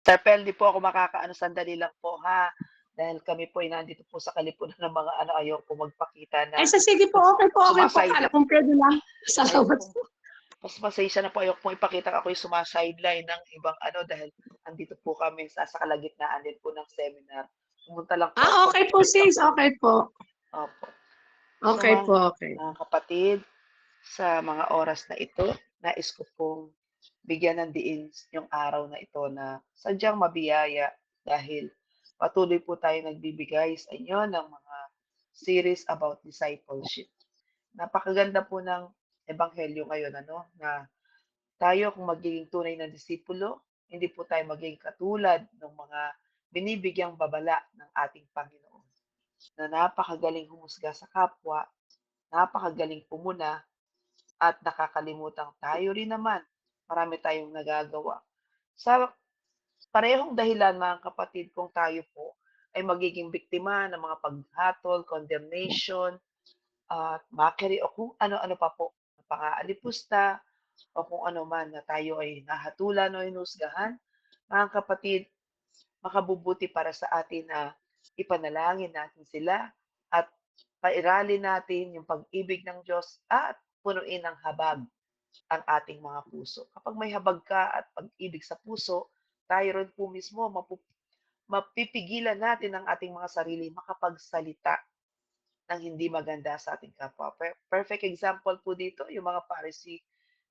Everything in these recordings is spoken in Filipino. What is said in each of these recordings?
Sir Pel, 'di po ako makakaano, sandali lang po ha, dahil kami po ay nandito po sa kalipunan ng mga ano, ayaw po magpakita na Ay, sige po, okay po. sumaside Akala kong pwede lang. ayaw Salamat po. po. Mas pasensya na po, ayaw ko pong ipakita ako'y suma-sideline ng ibang ano, dahil andito po kami sa kalagitnaan din po ng seminar. Pumunta lang po ako Okay po, sis. Okay po. opo. So Okay po, okay. mga kapatid, sa mga oras na ito, nais ko pong bigyan ng diin yung araw na ito na sadyang mabiyaya dahil patuloy po tayo nagbibigay sa inyo ng mga series about discipleship. Napakaganda po ng ebanghelyo ngayon ano na tayo kung magiging tunay na disipulo, hindi po tayo magiging katulad ng mga binibigyang babala ng ating Panginoon na napakagaling humusga sa kapwa, napakagaling pumuna, at nakakalimutan tayo rin naman. Marami tayong nagagawa. Sa parehong dahilan mga kapatid kung tayo po ay magiging biktima ng mga paghatol, condemnation, at mockery o kung ano-ano pa po, pang-aalipusta o kung ano man na tayo ay nahatulan o hinusgahan, mga kapatid, makabubuti para sa atin na ipanalangin natin sila at pairalin natin yung pag-ibig ng Diyos at punuin ng habag ang ating mga puso. Kapag may habag ka at pag-ibig sa puso, tayo rin po mismo mapipigilan natin ang ating mga sarili makapagsalita ng hindi maganda sa ating kapwa. Perfect example po dito, yung mga Pharisee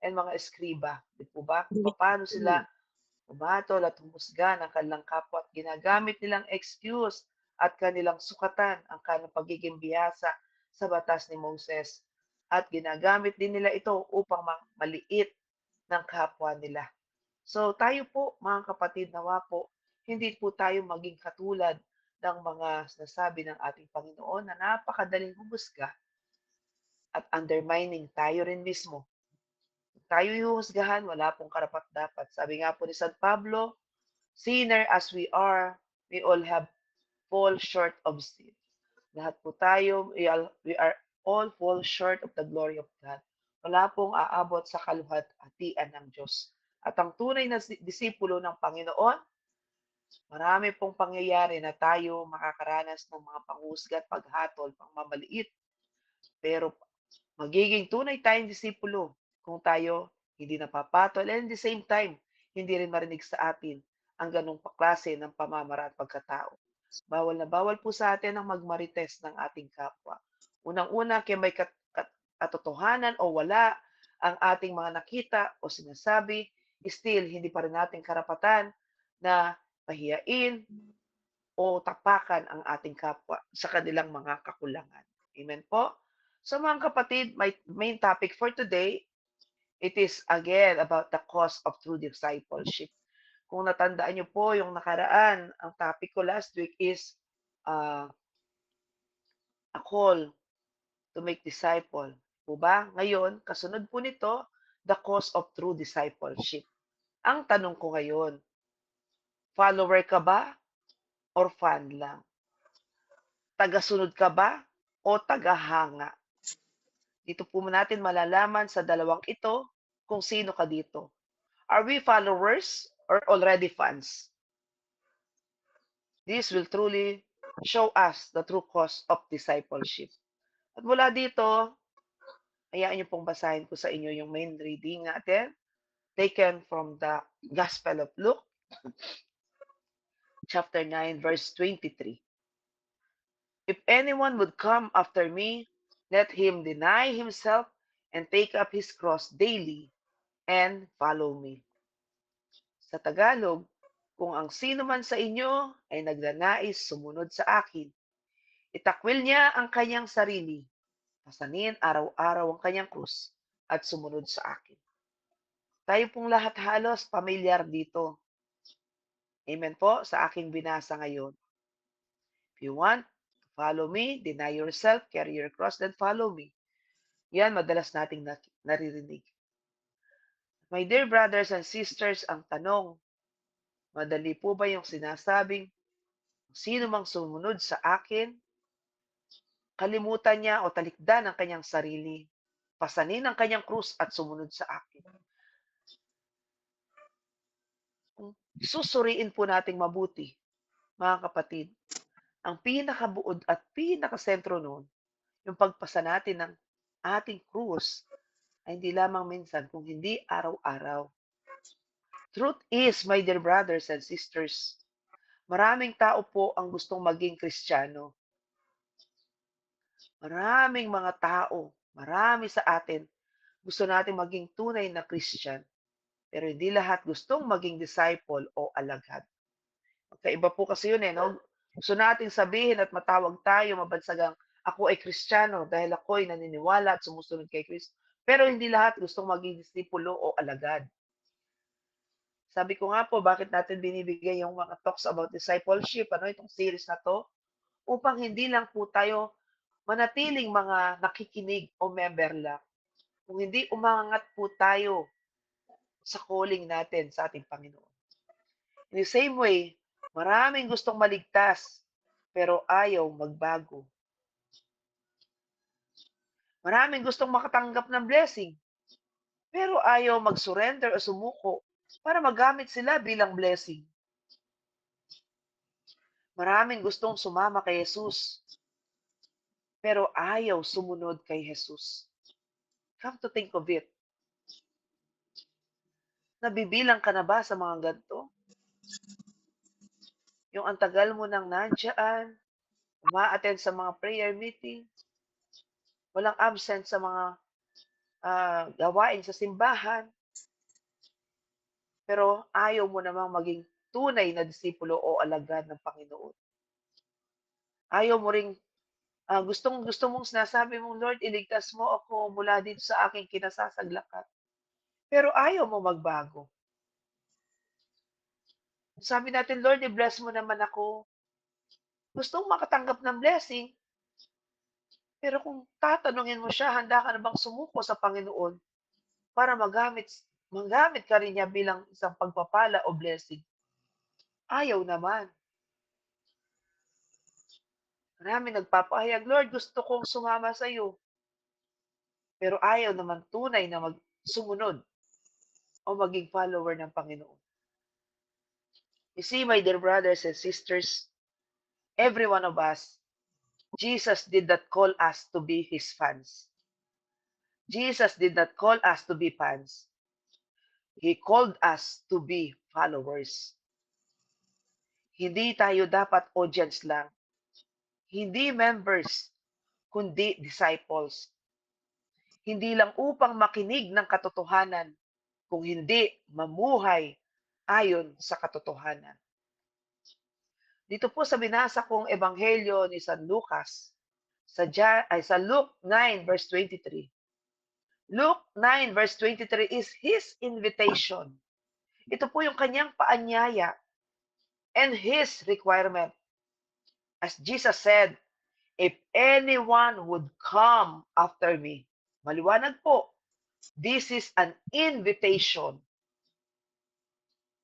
and mga Eskriba. Di po ba? Kung paano sila umatol at humusga ng kanilang kapwa at ginagamit nilang excuse at kanilang sukatan ang kanilang pagiging bihasa sa batas ni Moses. At ginagamit din nila ito upang maliit ng kapwa nila. So tayo po, mga kapatid, nawa po, hindi po tayo maging katulad ng mga sinasabi ng ating Panginoon na napakadaling humusga at undermining tayo rin mismo. Tayo hinuhusgahan, wala pong karapat-dapat. Sabi nga po ni San Pablo, sinner as we all have fall short of sin. Lahat po tayo, we are all fall short of the glory of God. Wala pong aabot sa kaluwalhatian ng Diyos. At ang tunay na disipulo ng Panginoon, marami pong pangyayari na tayo makakaranas ng mga panghusga at paghatol, pangmamaliit. Pero magiging tunay tayong disipulo kung tayo hindi napapatol and at the same time, hindi rin marinig sa atin ang ganong klase ng pamamara at pagkatao. Bawal na bawal po sa atin ang magmarites ng ating kapwa. Unang-una, kaya may katotohanan o wala ang ating mga nakita o sinasabi, still hindi pa rin natin karapatan na pahiyain o tapakan ang ating kapwa sa kanilang mga kakulangan. Amen po? So mga kapatid, my main topic for today, it is again about the cost of true discipleship. Kung natandaan niyo po yung nakaraan, ang topic ko last week is a call to make disciple. Po ba? Ngayon, kasunod po nito, the cost of true discipleship. Ang tanong ko ngayon, follower ka ba or fan lang? Tagasunod ka ba o tagahanga? Dito po natin malalaman sa dalawang ito kung sino ka dito. Are we followers or already fans? This will truly show us the true cost of discipleship. At mula dito, hayaan niyo pong basahin ko sa inyo yung main reading natin, taken from the Gospel of Luke, chapter 9, verse 23. If anyone would come after me, let him deny himself and take up his cross daily and follow me. Sa Tagalog, kung ang sino man sa inyo ay nagnanais sumunod sa akin, itakwil niya ang kanyang sarili, pasanin araw-araw ang kanyang krus, at sumunod sa akin. Tayo pong lahat halos pamilyar dito. Amen po sa aking binasa ngayon. If you want to follow me, deny yourself, carry your cross, then follow me. Yan madalas nating naririnig. My dear brothers and sisters, ang tanong, madali po ba yung sinasabing, sino mang sumunod sa akin, kalimutan niya o talikdan ang kanyang sarili, pasanin ang kanyang krus at sumunod sa akin. kung susuriin po nating mabuti, mga kapatid, ang pinakabuod at pinakasentro nun, yung pagpasa natin ng ating krus ay hindi lamang minsan kung hindi araw-araw. Truth is, my dear brothers and sisters, maraming tao po ang gustong maging Kristiyano. Maraming mga tao, marami sa atin, gusto natin maging tunay na Christian, pero hindi lahat gustong maging disciple o alagad. Magkaiba po kasi yun, eh, 'no? Gusto nating sabihin at matawag tayo mabansagang, "Ako ay Kristiyano dahil ako'y naniniwala at sumusunod kay Kristo." Pero hindi lahat gustong maging disipulo o alagad. Sabi ko nga po, bakit natin binibigay yung mga talks about discipleship, ano, itong series na 'to, upang hindi lang po tayo manatiling mga nakikinig o member lang, kung hindi umangat po tayo sa calling natin sa ating Panginoon. In the same way, maraming gustong maligtas, pero ayaw magbago. Maraming gustong makatanggap ng blessing, pero ayaw mag-surrender o sumuko para magamit sila bilang blessing. Maraming gustong sumama kay Jesus, pero ayaw sumunod kay Jesus. Come to think of it, nabibilang ka na ba sa mga ganito? Yung ang tagal mo nang nandiyan, uma-attend sa mga prayer meeting, walang absent sa mga gawain sa simbahan, pero ayaw mo namang maging tunay na disipulo o alagad ng Panginoon. Ayaw mo ring gustong-gusto mong sinasabi mong, "Lord, iligtas mo ako mula dito sa aking kinasasaglakan." Pero ayaw mo magbago. Sabi natin, "Lord, i-bless mo naman ako." Gustong makatanggap ng blessing, pero kung tatanungin mo siya, handa ka na bang sumuko sa Panginoon para magamit ka rin niya bilang isang pagpapala o blessing? Ayaw naman. Maraming nagpapahayag, "Lord, gusto kong sumama sa'yo." Pero ayaw naman tunay na sumunod o maging follower ng Panginoon. You see, my dear brothers and sisters, every one of us, Jesus did not call us to be His fans. Jesus did not call us to be fans. He called us to be followers. Hindi tayo dapat audience lang. Hindi members, kundi disciples. Hindi lang upang makinig ng katotohanan, kung hindi mamuhay ayon sa katotohanan. Dito po sa binasa kong ebanghelyo ni San Lucas, sa Luke 9 verse 23. Luke 9 verse 23 is his invitation. Ito po yung kanyang paanyaya and his requirement. As Jesus said, if anyone would come after me, maliwanag po, this is an invitation.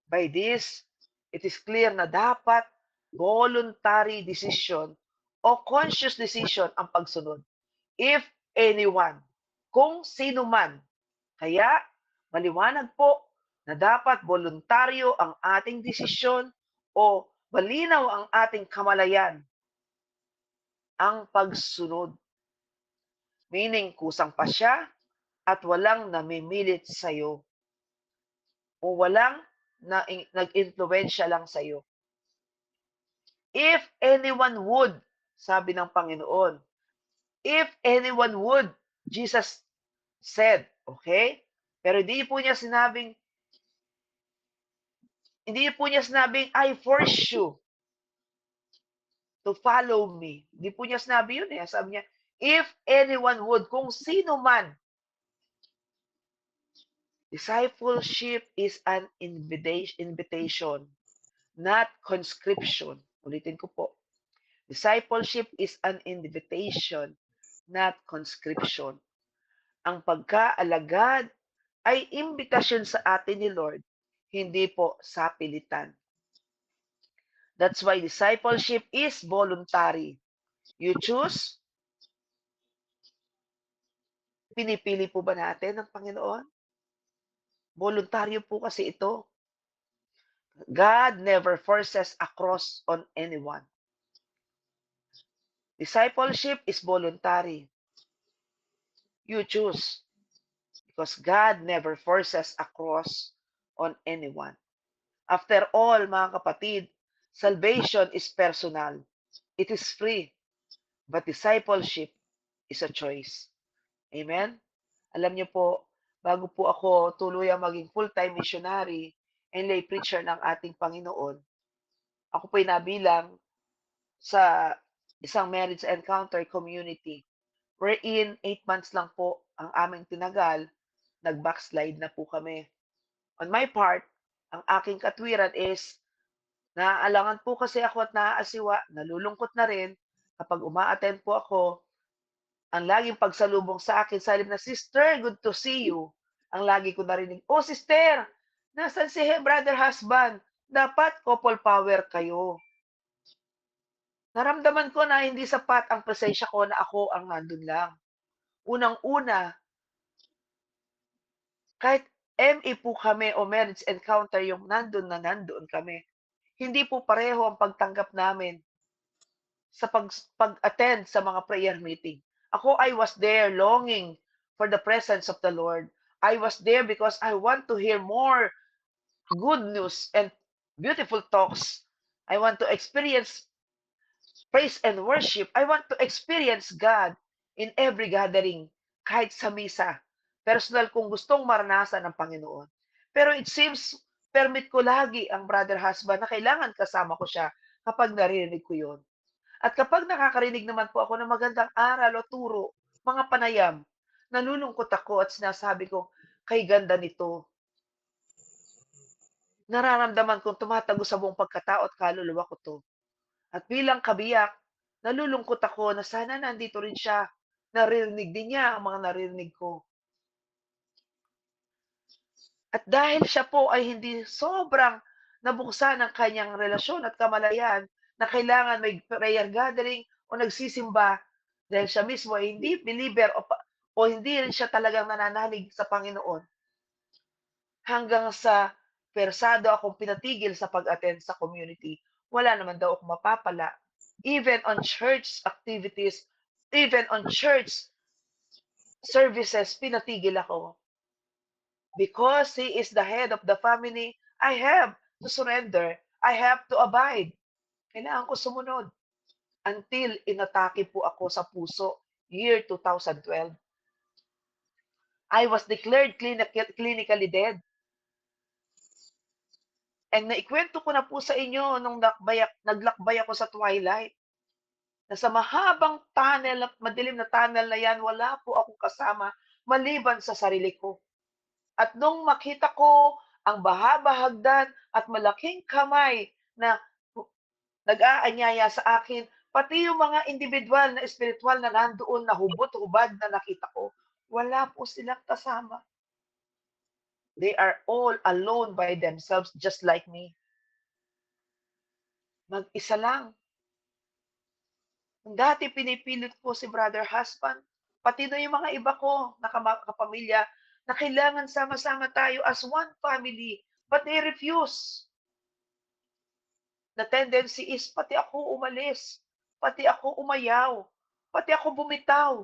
By this, it is clear na dapat voluntary decision o conscious decision ang pagsunod. If anyone, kung sino man. Kaya, maliwanag po na dapat voluntaryo ang ating desisyon o malinaw ang ating kamalayan, ang pagsunod. Meaning, kusang pa siya at walang namimilit sa'yo o walang nag-influensya lang sa'yo. If anyone would, sabi ng Panginoon, if anyone would, Jesus said, okay? Pero hindi po niya sinabing, I force you to follow me. Hindi po niya sinabi yun eh. Sabi niya, if anyone would, kung sino man. Discipleship is an invitation, not conscription. Ulitin ko po. Discipleship is an invitation, not conscription. Ang pagkaalagad ay imbitasyon sa atin ni Lord, hindi po sa pilitan. That's why discipleship is voluntary. You choose. Pinipili po ba natin ng Panginoon? Voluntaryo po kasi ito. God never forces a cross on anyone. Discipleship is voluntary. You choose because God never forces a cross on anyone. After all, mga kapatid, salvation is personal. It is free, but discipleship is a choice. Amen? Alam niyo po, bago po ako tuluyang maging full-time missionary and lay preacher ng ating Panginoon, ako po'y nabilang sa isang marriage encounter community wherein 8 months lang po ang aming tinagal, nag-backslide na po kami. On my part, ang aking katwiran is naaalangan po kasi ako at naaasiwa, nalulungkot na rin kapag uma-attend po ako, ang laging pagsalubong sa akin sa halip na, "Sister, good to see you." Ang lagi ko narinig, "Oh, sister, nasaan si brother husband? Dapat couple power kayo." Naramdaman ko na hindi sapat ang presensya ko na ako ang nandun lang. Unang-una, kahit ME po kami o marriage encounter yung nandun na nandoon kami, hindi po pareho ang pagtanggap namin sa pag-attend sa mga prayer meeting. Ako, I was there longing for the presence of the Lord. I was there because I want to hear more good news and beautiful talks. I want to experience praise and worship. I want to experience God in every gathering, kahit sa misa. Personal kong gustong maranasan ng Panginoon. Pero it seems, permit ko lagi ang brother husband na kailangan kasama ko siya kapag naririnig ko yun. At kapag nakakarinig naman po ako ng magandang aral o turo, mga panayam, nalulungkot ako at sinasabi ko, kay ganda nito. Nararamdaman kong tumatago sa buong pagkatao at kaluluwa ko to. At bilang kabiyak, nalulungkot ako na sana nandito rin siya. Naririnig din niya ang mga naririnig ko. At dahil siya po ay hindi sobrang nabuksan ng kanyang relasyon at kamalayan na kailangan may prayer gathering o nagsisimba dahil siya mismo ay hindi believer o hindi rin siya talagang nananalig sa Panginoon, hanggang sa persado akong pinatigil sa pag-attend sa community. Wala naman daw akong mapapala. Even on church activities, even on church services, pinatigil ako. Because he is the head of the family, I have to surrender. I have to abide. Kailangan ko sumunod. Until inatake po ako sa puso, year 2012. I was declared clinically dead. And naikwento ko na po sa inyo nung naglakbay ako sa twilight. Na sa mahabang tunnel at madilim na tunnel na yan, wala po akong kasama maliban sa sarili ko. At nung makita ko ang bahaba-hagdan at malaking kamay na nag-aanyaya sa akin, pati yung mga individual na espiritual na nandoon na hubot-hubad na nakita ko, wala po silang kasama. They are all alone by themselves just like me. Mag-isa lang. Dati pinipilit ko si brother husband, pati na yung mga iba ko na kapamilya, na kailangan sama-sama tayo as one family, but they refuse. The tendency is pati ako umalis, pati ako umayaw, pati ako bumitaw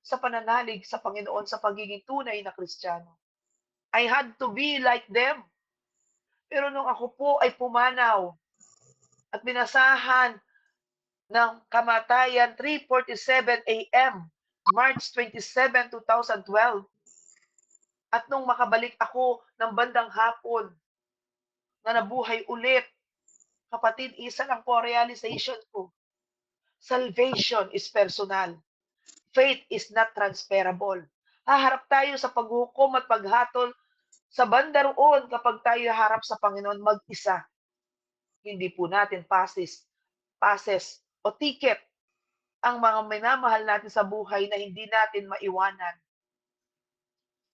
sa pananalig sa Panginoon sa pagiging tunay na Kristiyano. I had to be like them. Pero nung ako po ay pumanaw at binasahan ng kamatayan 3:47 AM, March 27, 2012. At nung makabalik ako ng bandang hapon na nabuhay ulit, kapatid, isa lang po realization ko. Salvation is personal. Faith is not transferable. Haharap tayo sa paghukom at paghatol sa banda roon kapag tayo harap sa Panginoon mag-isa. Hindi po natin passes o ticket ang mga minamahal natin sa buhay na hindi natin maiwanan.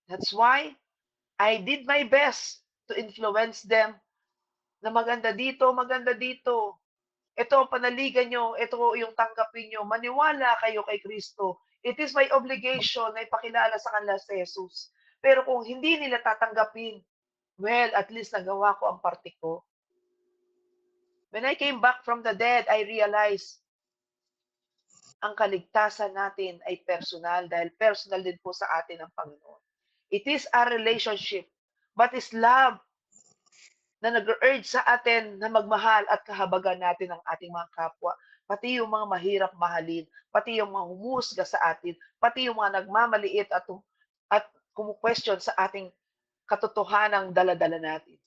That's why I did my best to influence them na maganda dito, maganda dito. Ito ang panaligan nyo, ito yung tanggapin nyo. Maniwala kayo kay Kristo. It is my obligation na ipakilala sa kanila si Jesus. Pero kung hindi nila tatanggapin, well, at least nagawa ko ang parte ko. When I came back from the dead, I realized ang kaligtasan natin ay personal dahil personal din po sa atin ang Panginoon. It is a relationship, but it's love na nag-urge sa atin na magmahal at kahabagan natin ang ating mga kapwa. Pati yung mga mahirap mahalin, pati yung mga humusga sa atin, pati yung mga nagmamaliit at kumu-question sa ating katotohanang dala-dala natin.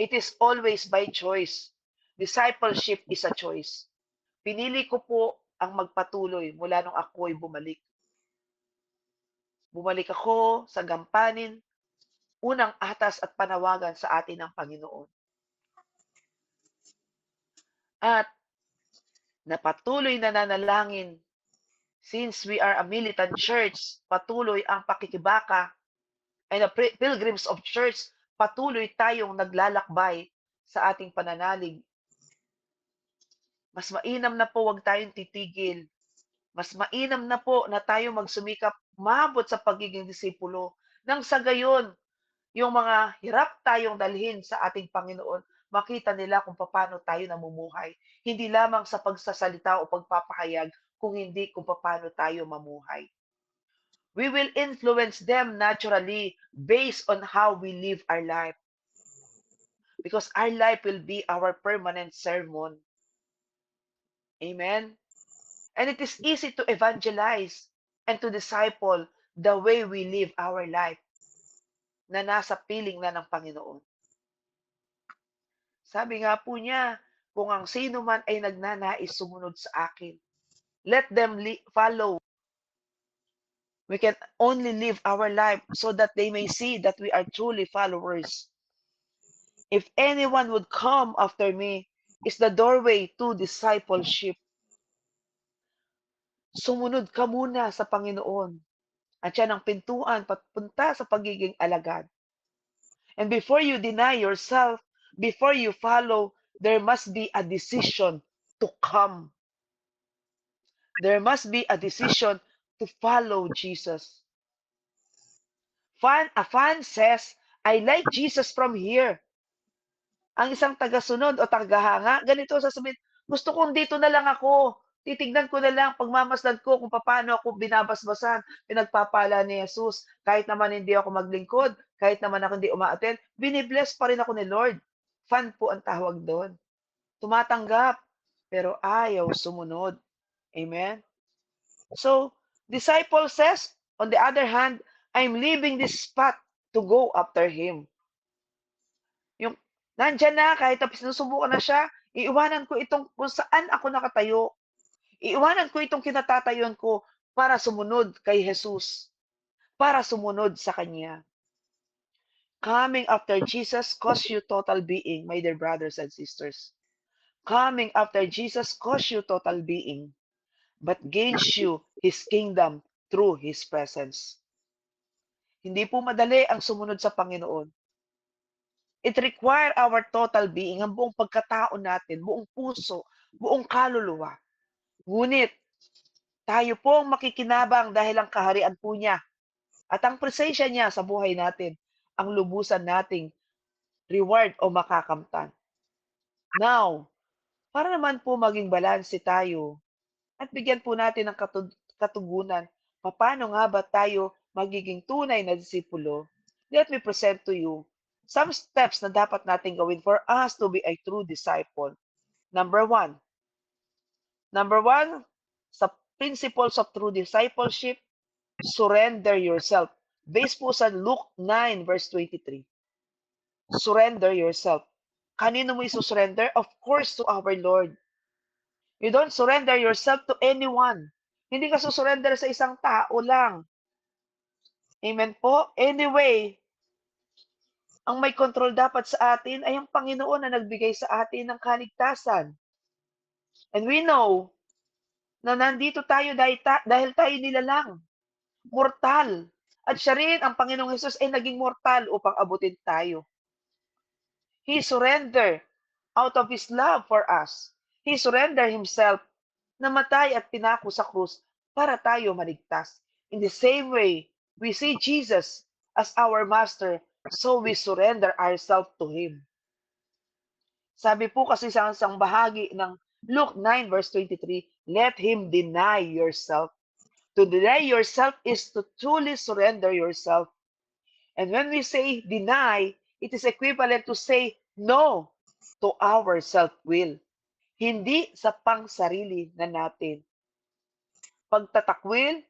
It is always by choice. Discipleship is a choice. Pinili ko po ang magpatuloy mula nung ako'y bumalik. Bumalik ako sa gampanin, unang atas at panawagan sa atin ng Panginoon. At napatuloy na nanalangin, since we are a militant church, patuloy ang pakikibaka ay na pilgrims of church, patuloy tayong naglalakbay sa ating pananalig. Mas mainam na po wag tayong titigil. Mas mainam na po na tayo magsumikap, umabot sa pagiging disipulo. Nang sa gayon, yung mga hirap tayong dalhin sa ating Panginoon, makita nila kung paano tayo namumuhay. Hindi lamang sa pagsasalita o pagpapahayag, kung hindi kung paano tayo mamuhay. We will influence them naturally based on how we live our life. Because our life will be our permanent sermon. Amen? And it is easy to evangelize and to disciple the way we live our life na nasa piling na ng Panginoon. Sabi nga po niya, kung ang sino man ay nagnanais sumunod sa akin, let them follow. We can only live our life so that they may see that we are truly followers. If anyone would come after me, is the doorway to discipleship. Sumunod ka muna sa Panginoon. At yan ang pintuan papunta sa pagiging alagad. And before you deny yourself, before you follow, there must be a decision to come. There must be a decision to follow Jesus. A fan says, I like Jesus from here. Ang isang tagasunod o tagahanga, ganito sasabihin, gusto kong dito na lang ako. Titignan ko na lang, pagmamasdan ko kung paano ako binabasbasan, pinagpapala ni Jesus. Kahit naman hindi ako maglingkod, kahit naman ako hindi umaattend, binibless pa rin ako ni Lord. Fan po ang tawag doon. Tumatanggap, pero ayaw sumunod. Amen? So, disciple says, on the other hand, I'm leaving this spot to go after Him. Yung nandyan na, kahit na sinusubukan na siya, iiwanan ko itong kung saan ako nakatayo. Iiwanan ko itong kinatatayuan ko para sumunod kay Jesus, para sumunod sa Kanya. Coming after Jesus costs you total being, my dear brothers and sisters. Coming after Jesus costs you total being, but gains you His kingdom through His presence. Hindi po madali ang sumunod sa Panginoon. It requires our total being, ang buong pagkatao natin, buong puso, buong kaluluwa. Ngunit, tayo pong makikinabang dahil ang kaharian po niya at ang presensya niya sa buhay natin, ang lubusan nating reward o makakamtan. Now, para naman po maging balanse tayo at bigyan po natin ng katugunan, paano nga ba tayo magiging tunay na disipulo? Let me present to you some steps na dapat natin gawin for us to be a true disciple. Number one, sa principles of true discipleship, surrender yourself. Based po sa Luke 9 verse 23. Surrender yourself. Kanino mo isusurrender? Of course, to our Lord. You don't surrender yourself to anyone. Hindi ka susurrender sa isang tao lang. Amen po? Anyway, ang may control dapat sa atin ay ang Panginoon na nagbigay sa atin ng kaligtasan. And we know na nandito tayo dahil tayo nilalang. Mortal. At siya rin, ang Panginoong Jesus, ay naging mortal upang abutin tayo. He surrendered out of His love for us. He surrendered Himself, namatay at pinako sa krus para tayo maligtas. In the same way, we see Jesus as our Master, so we surrender ourselves to Him. Sabi po kasi sa isang bahagi ng Luke 9 verse 23, let him deny yourself. To deny yourself is to truly surrender yourself. And when we say deny, it is equivalent to say no to our self-will. Hindi sa pang-sarili na natin. Pagtatakwil,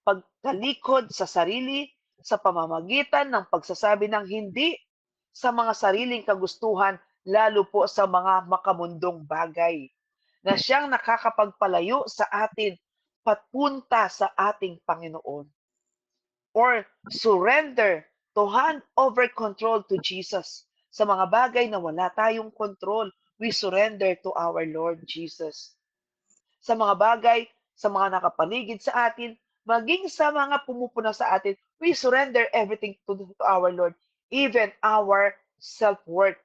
pagtalikod sa sarili sa pamamagitan ng pagsasabi ng hindi sa mga sariling kagustuhan, lalo po sa mga makamundong bagay na siyang nakakapagpalayo sa atin patunta sa ating Panginoon. Or surrender to hand over control to Jesus. Sa mga bagay na wala tayong control, we surrender to our Lord Jesus. Sa mga bagay, sa mga nakapaligid sa atin, maging sa mga pumupuna sa atin, we surrender everything to our Lord, even our self-worth.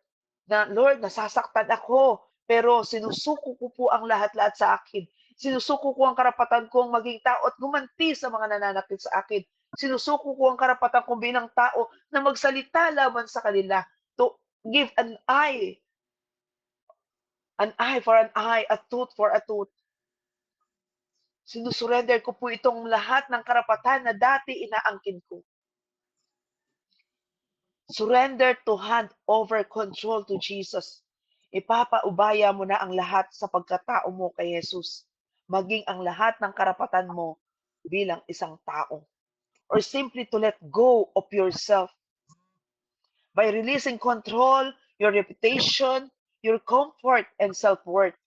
Na, Lord, nasasaktan ako, pero sinusuko ko po ang lahat-lahat sa akin. Sinusuko ko ang karapatan kong maging tao at gumanti sa mga nananakit sa akin. Sinusuko ko ang karapatan kong bilang tao na magsalita laban sa kanila, to give an eye for an eye, a tooth for a tooth. Sinusurrender ko po itong lahat ng karapatan na dati inaangkin ko. Surrender to hand over control to Jesus. Ipapaubaya mo na ang lahat sa pagkatao mo kay Jesus. Maging ang lahat ng karapatan mo bilang isang tao. Or simply to let go of yourself by releasing control, your reputation, your comfort, and self-worth.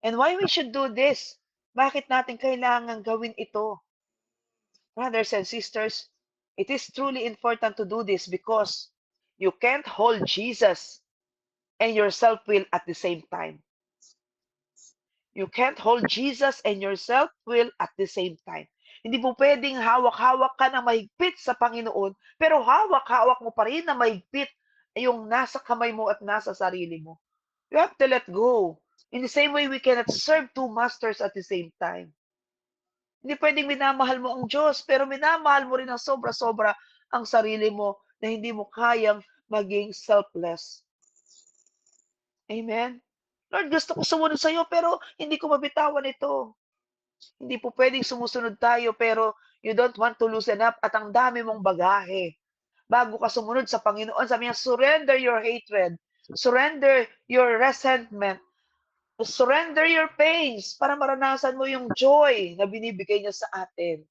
And why we should do this? Bakit natin kailangan gawin ito? Brothers and sisters, it is truly important to do this because you can't hold Jesus and your self-will at the same time. You can't hold Jesus and your self-will at the same time. Hindi po pwedeng hawak-hawak ka na mahigpit sa Panginoon, pero hawak-hawak mo pa rin na mahigpit yung nasa kamay mo at nasa sarili mo. You have to let go. In the same way, we cannot serve two masters at the same time. Hindi pwedeng minamahal mo ang Diyos, pero minamahal mo rin ng sobra-sobra ang sarili mo na hindi mo kayang maging selfless. Amen? Lord, gusto ko sumunod sa iyo, pero hindi ko mabitawan ito. Hindi po pwedeng sumusunod tayo, pero you don't want to loosen up at ang dami mong bagahe. Bago ka sumunod sa Panginoon, sabi niya, surrender your hatred, surrender your resentment, surrender your pains para maranasan mo yung joy na binibigay niya sa atin.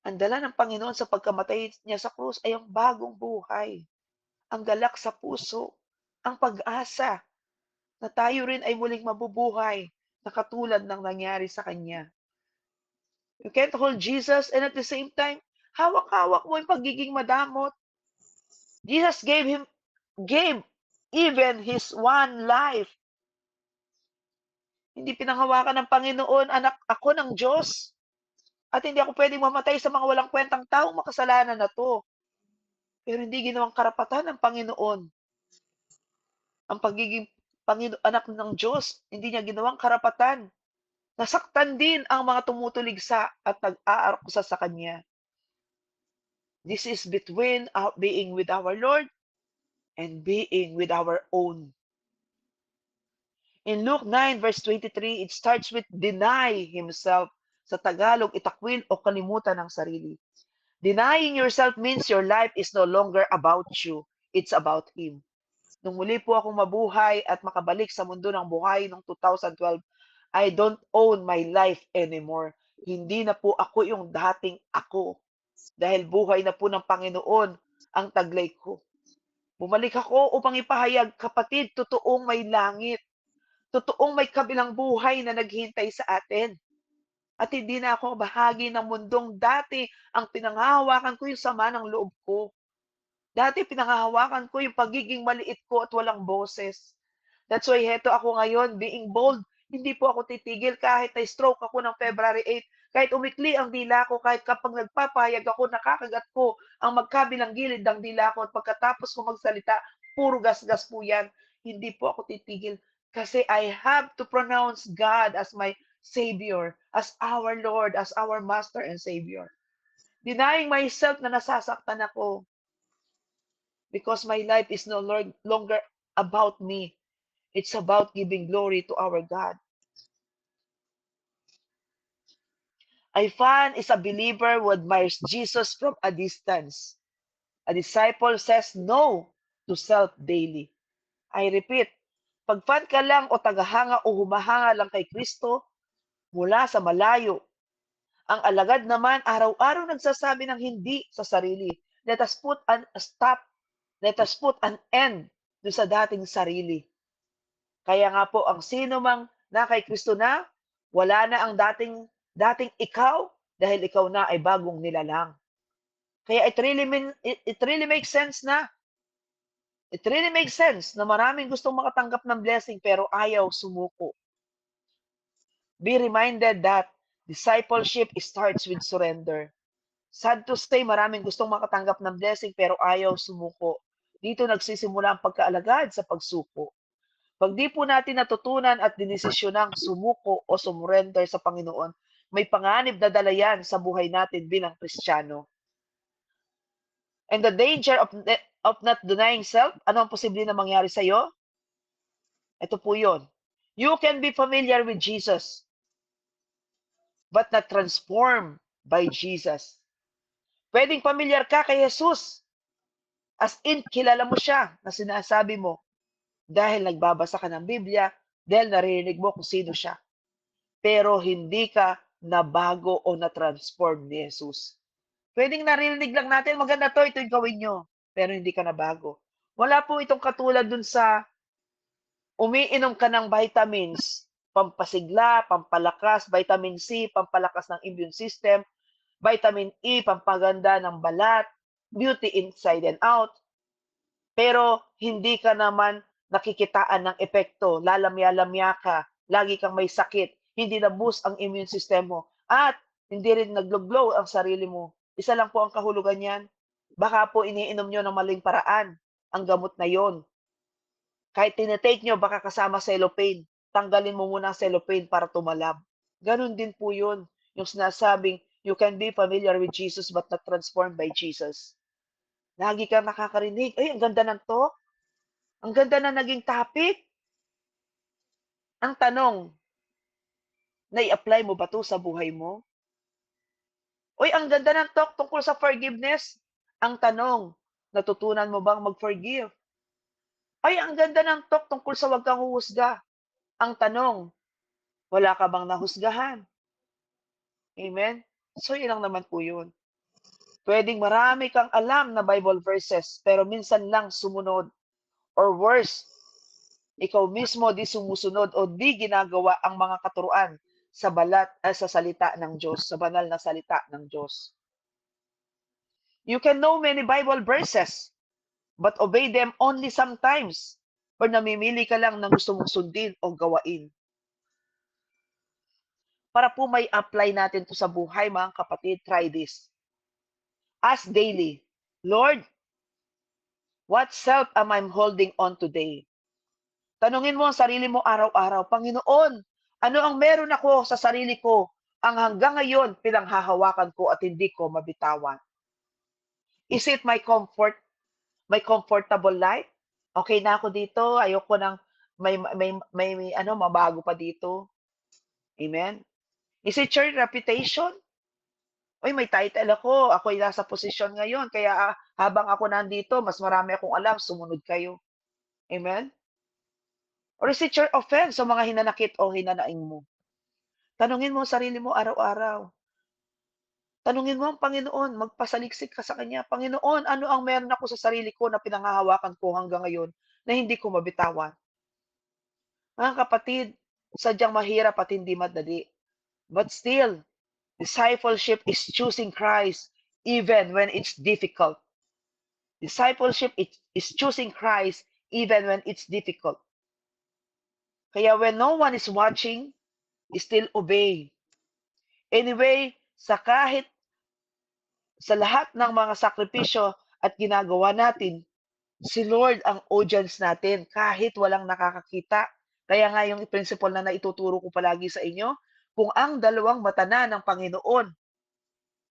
Ang dala ng Panginoon sa pagkamatay niya sa krus ay ang bagong buhay, ang galak sa puso, ang pag-asa na tayo rin ay muling mabubuhay na katulad ng nangyari sa Kanya. You can't hold Jesus and at the same time, hawak-hawak mo yung pagiging madamot. Jesus gave even His one life. Hindi pinanghawakan ng Panginoon, anak ako ng Diyos. At hindi ako pwedeng mamatay sa mga walang kwentang taong makasalanan na to. Pero hindi ginawang karapatan ng Panginoon. Ang pagiging anak ng Diyos, hindi niya ginawang karapatan. Nasaktan din ang mga tumutuligsa at nag-aarusa sa Kanya. This is between being with our Lord and being with our own. In Luke 9 verse 23, it starts with deny himself. Sa Tagalog, itakwil o kalimutan ng sarili. Denying yourself means your life is no longer about you. It's about Him. Nung muli po akong mabuhay at makabalik sa mundo ng buhay noong 2012, I don't own my life anymore. Hindi na po ako yung dating ako. Dahil buhay na po ng Panginoon ang taglay ko. Bumalik ako upang ipahayag, kapatid, totoong may langit. Totoong may kabilang buhay na naghihintay sa atin. At hindi na ako bahagi ng mundong dati ang pinanghahawakan ko yung sama ng loob ko. Dati pinanghahawakan ko yung pagiging maliit ko at walang boses. That's why heto ako ngayon, being bold. Hindi po ako titigil kahit na-stroke ako ng February 8. Kahit umikli ang dila ko, kahit kapag nagpapahayag ako, nakakagat ko ang magkabilang gilid ng dila ko at pagkatapos ko magsalita, puro gasgas po yan. Hindi po ako titigil kasi I have to pronounce God as my Savior, as our Lord, as our Master and Savior. Denying myself na nasasaktan ako because my life is no longer about me. It's about giving glory to our God. A fan is a believer who admires Jesus from a distance. A disciple says no to self daily. I repeat, pag fan ka lang o tagahanga o humahanga lang kay Kristo mula sa malayo, ang alagad naman araw-araw nagsasabi ng hindi sa sarili. Let us put an a stop, let us put an end do sa dating sarili. Kaya nga po ang sino mang na kay Kristo na, wala na ang dating ikaw dahil ikaw na ay bagong nilalang. Kaya it really makes sense na. It really makes sense na maraming gustong makatanggap ng blessing pero ayaw sumuko. Be reminded that discipleship starts with surrender. Sad to say, maraming gustong makatanggap ng blessing pero ayaw sumuko. Dito nagsisimula ang pagkaalagad sa pagsuko. Pag di po natin natutunan at dinesisyon sumuko o sumurrender sa Panginoon, may panganib na dala yan sa buhay natin bilang Kristiyano. And the danger of not denying self, ano ang posible na mangyari sa iyo? Ito po yun. You can be familiar with Jesus, but not transformed by Jesus. Pwedeng familiar ka kay Jesus, as in, kilala mo siya na sinasabi mo dahil nagbabasa ka ng Biblia, dahil naririnig mo kung sino siya. Pero hindi ka nabago o na-transform ni Jesus. Pwedeng naririnig lang natin, maganda to, ito yung gawin nyo. Pero hindi ka nabago. Wala po itong katulad dun sa umiinom ka ng vitamins, pampasigla, pampalakas, vitamin C, pampalakas ng immune system, vitamin E, pampaganda ng balat, beauty inside and out. Pero hindi ka naman nakikitaan ng epekto, lalamya-lamya ka, lagi kang may sakit, hindi na-boost ang immune system mo, at hindi rin naglo-glow ang sarili mo. Isa lang po ang kahulugan niyan. Baka po iniinom nyo ng maling paraan ang gamot na yon. Kahit tinetake nyo, baka kasama cellophane. Tanggalin mo muna ang cellophane para tumalab. Ganon din po yun. Yung sinasabing, you can be familiar with Jesus but not transformed by Jesus. Lagi kang nakakarinig, ay, ang ganda ng talk. Ang ganda na naging topic. Ang tanong, nai-apply mo ba to sa buhay mo? Uy, ang ganda ng talk tungkol sa forgiveness. Ang tanong, natutunan mo bang mag-forgive? Ay, ang ganda ng talk tungkol sa wag kang huhusga. Ang tanong, wala ka bang nahusgahan? Amen? So, yun lang naman po yun. Pwedeng marami kang alam na Bible verses, pero minsan lang sumunod. Or worse, ikaw mismo di sumusunod o di ginagawa ang mga katuruan sa salita ng Diyos, sa banal na salita ng Diyos. You can know many Bible verses, but obey them only sometimes, or namimili ka lang ng gusto mong sundin o gawain. Para po may apply natin to sa buhay, mga kapatid, try this. Ask daily, Lord, what self am I holding on today? Tanungin mo ang sarili mo araw-araw, Panginoon, ano ang meron ako sa sarili ko ang hanggang ngayon pinanghahawakan ko at hindi ko mabitawan? Is it my comfortable life? Okay na ako dito, ayoko nang may ano, mabago pa dito. Amen? Is it your reputation? Uy, may title ako'y nasa posisyon ngayon, kaya habang ako nandito, mas marami akong alam, sumunod kayo. Amen? Or is it your offense sa mga hinanakit o hinanaing mo? Tanungin mo ang sarili mo araw-araw. Tanungin mo ang Panginoon, magpasaliksik ka sa Kanya. Panginoon, ano ang meron ako sa sarili ko na pinanghahawakan ko hanggang ngayon na hindi ko mabitawan? Mga kapatid, sadyang mahirap at hindi madali. But still, discipleship is choosing Christ even when it's difficult. Discipleship is choosing Christ even when it's difficult. Kaya when no one is watching, still obey. Anyway, sa lahat ng mga sakripisyo at ginagawa natin, si Lord ang audience natin kahit walang nakakakita. Kaya nga yung principle na naituturo ko palagi sa inyo, kung ang dalawang mata na ng Panginoon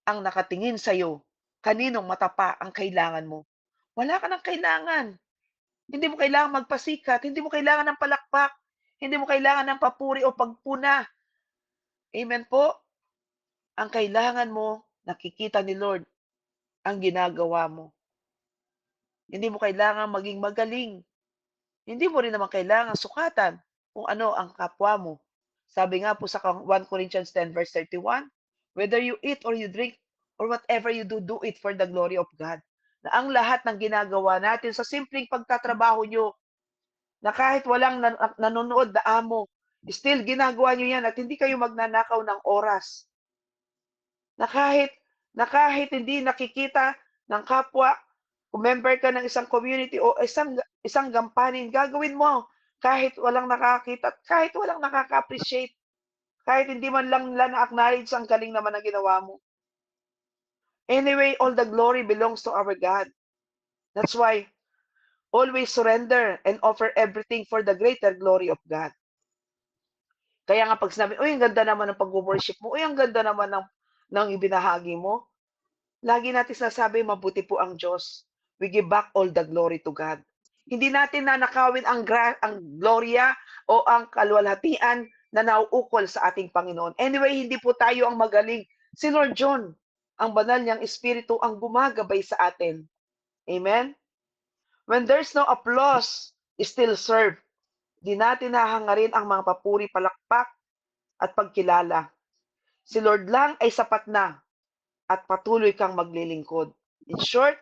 ang nakatingin sa iyo, kaninong mata pa ang kailangan mo? Wala ka ng kailangan. Hindi mo kailangang magpasikat, hindi mo kailangan ng palakpak, hindi mo kailangan ng papuri o pagpuna. Amen po? Ang kailangan mo, nakikita ni Lord ang ginagawa mo. Hindi mo kailangang maging magaling. Hindi mo rin naman kailangang sukatan kung ano ang kapwa mo. Sabi nga po sa 1 Corinthians 10 verse 31, whether you eat or you drink or whatever you do, do it for the glory of God. Na ang lahat ng ginagawa natin sa simpleng pagtatrabaho nyo, na kahit walang nanonood na amo, still ginagawa nyo yan at hindi kayo magnanakaw ng oras. Na kahit hindi nakikita ng kapwa, kung member ka ng isang community o isang gampanin, gagawin mo kahit walang nakakita, kahit walang nakaka-appreciate, kahit hindi man lang nila na-acknowledge ang galing naman na ginawa mo. Anyway, all the glory belongs to our God. That's why always surrender and offer everything for the greater glory of God. Kaya nga pag sinabi, uy, ang ganda naman ng pag-worship mo, uy, ang ganda naman ng ibinahagi mo, lagi natin sinasabi, mabuti po ang Diyos. We give back all the glory to God. Hindi natin nanakawin ang gloria o ang kalwalhatian na nauukol sa ating Panginoon. Anyway, hindi po tayo ang magaling. Si Lord John, ang banal niyang espiritu, ang gumagabay sa atin. Amen? When there's no applause, still serve. Di natin nahangarin ang mga papuri, palakpak, at pagkilala. Si Lord lang ay sapat na at patuloy kang maglilingkod. In short,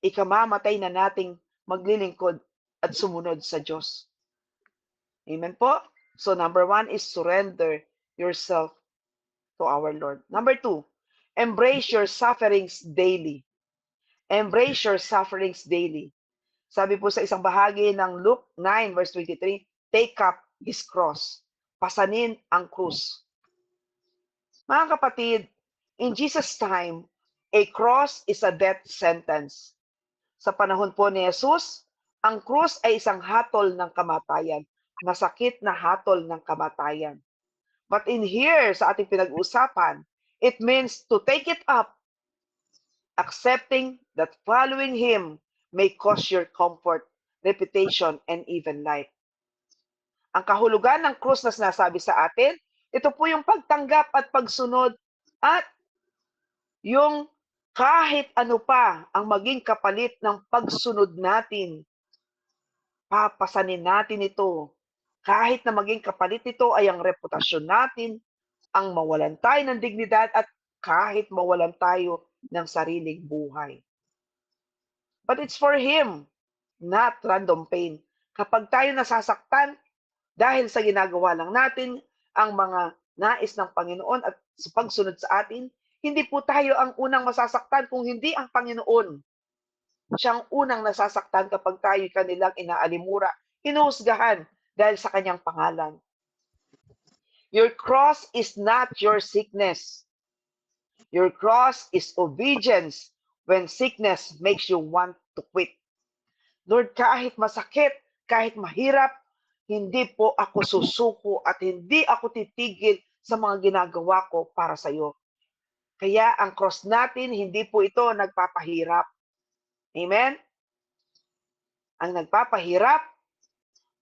ikamamatay na nating maglilingkod at sumunod sa Diyos. Amen po? So number 1 is surrender yourself to our Lord. Number 2, embrace your sufferings daily. Embrace your sufferings daily. Sabi po sa isang bahagi ng Luke 9 verse 23, take up his cross. Pasanin ang krus. Mga kapatid, in Jesus' time, a cross is a death sentence. Sa panahon po ni Jesus, ang krus ay isang hatol ng kamatayan. Masakit na hatol ng kamatayan. But in here, sa ating pinag-uusapan, it means to take it up, accepting that following Him may cost your comfort, reputation, and even life. Ang kahulugan ng krus na sinasabi sa atin, ito po yung pagtanggap at pagsunod at yung kahit ano pa ang maging kapalit ng pagsunod natin, papasanin natin ito. Kahit na maging kapalit nito ay ang reputasyon natin, ang mawalan tayo ng dignidad at kahit mawalan tayo ng sariling buhay. But it's for Him, not random pain. Kapag tayo nasasaktan dahil sa ginagawa lang natin ang mga nais ng Panginoon at sa pagsunod sa atin, hindi po tayo ang unang masasaktan kung hindi ang Panginoon. Siyang unang nasasaktan kapag tayo kanilang inaalimura, hinuhusgahan dahil sa kanyang pangalan. Your cross is not your sickness. Your cross is obedience when sickness makes you want to quit. Lord, kahit masakit, kahit mahirap, hindi po ako susuko at hindi ako titigil sa mga ginagawa ko para sa iyo. Kaya ang cross natin, hindi po ito nagpapahirap. Amen? Ang nagpapahirap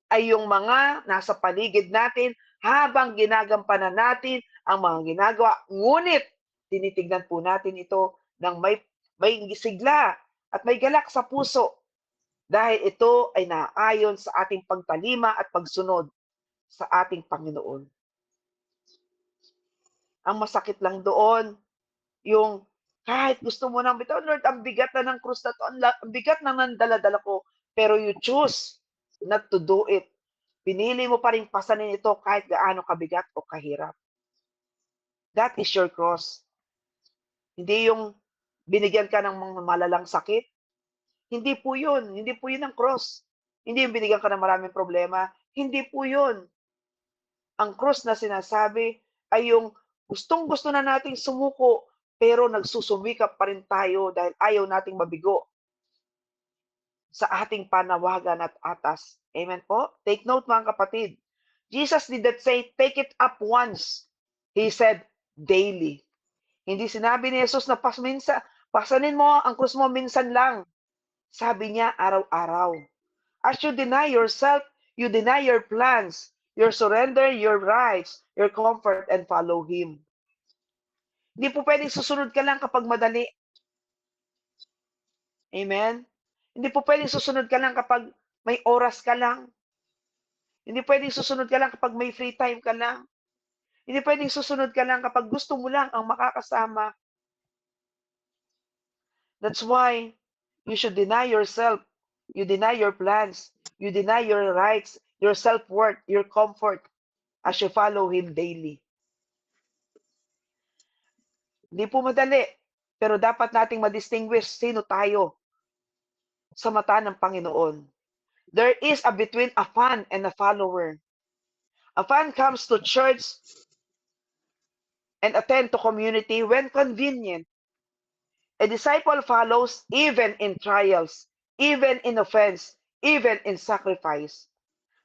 ay yung mga nasa paligid natin habang ginagampanan natin ang mga ginagawa. Ngunit, tinitignan po natin ito ng may sigla at may galak sa puso dahil ito ay naayon sa ating pagtalima at pagsunod sa ating Panginoon. Ang masakit lang doon, yung kahit gusto mo nang bitaw, Lord, ang bigat na ng krus na to, ang bigat na ng dala-dala ko, pero you choose not to do it. Pinili mo pa rin pasanin ito kahit gaano kabigat o kahirap. That is your cross. Hindi yung binigyan ka ng mga malalang sakit. Hindi po yun. Hindi po yun ang cross. Hindi yung binigyan ka ng maraming problema. Hindi po yun. Ang cross na sinasabi ay yung gustong-gusto na nating sumuko, pero nagsusumikap pa rin tayo dahil ayaw nating mabigo sa ating panawagan at atas. Amen po? Take note mga kapatid. Jesus did not say, take it up once. He said, daily. Hindi sinabi ni Jesus na pasanin mo ang krus mo minsan lang. Sabi niya, araw-araw. As you deny yourself, you deny your plans, your surrender, your rights, your comfort, and follow Him. Hindi po pwedeng susunod ka lang kapag madali. Amen? Hindi po pwedeng susunod ka lang kapag may oras ka lang. Hindi pwedeng susunod ka lang kapag may free time ka lang. Hindi pwedeng susunod ka lang kapag gusto mo lang ang makakasama. That's why you should deny yourself. You deny your plans. You deny your rights, your self-worth, your comfort as you follow Him daily. Hindi po madali, pero dapat nating ma-distinguish sino tayo sa mata ng Panginoon. There is a between a fan and a follower. A fan comes to church and attend to community when convenient. A disciple follows even in trials, even in offense, even in sacrifice.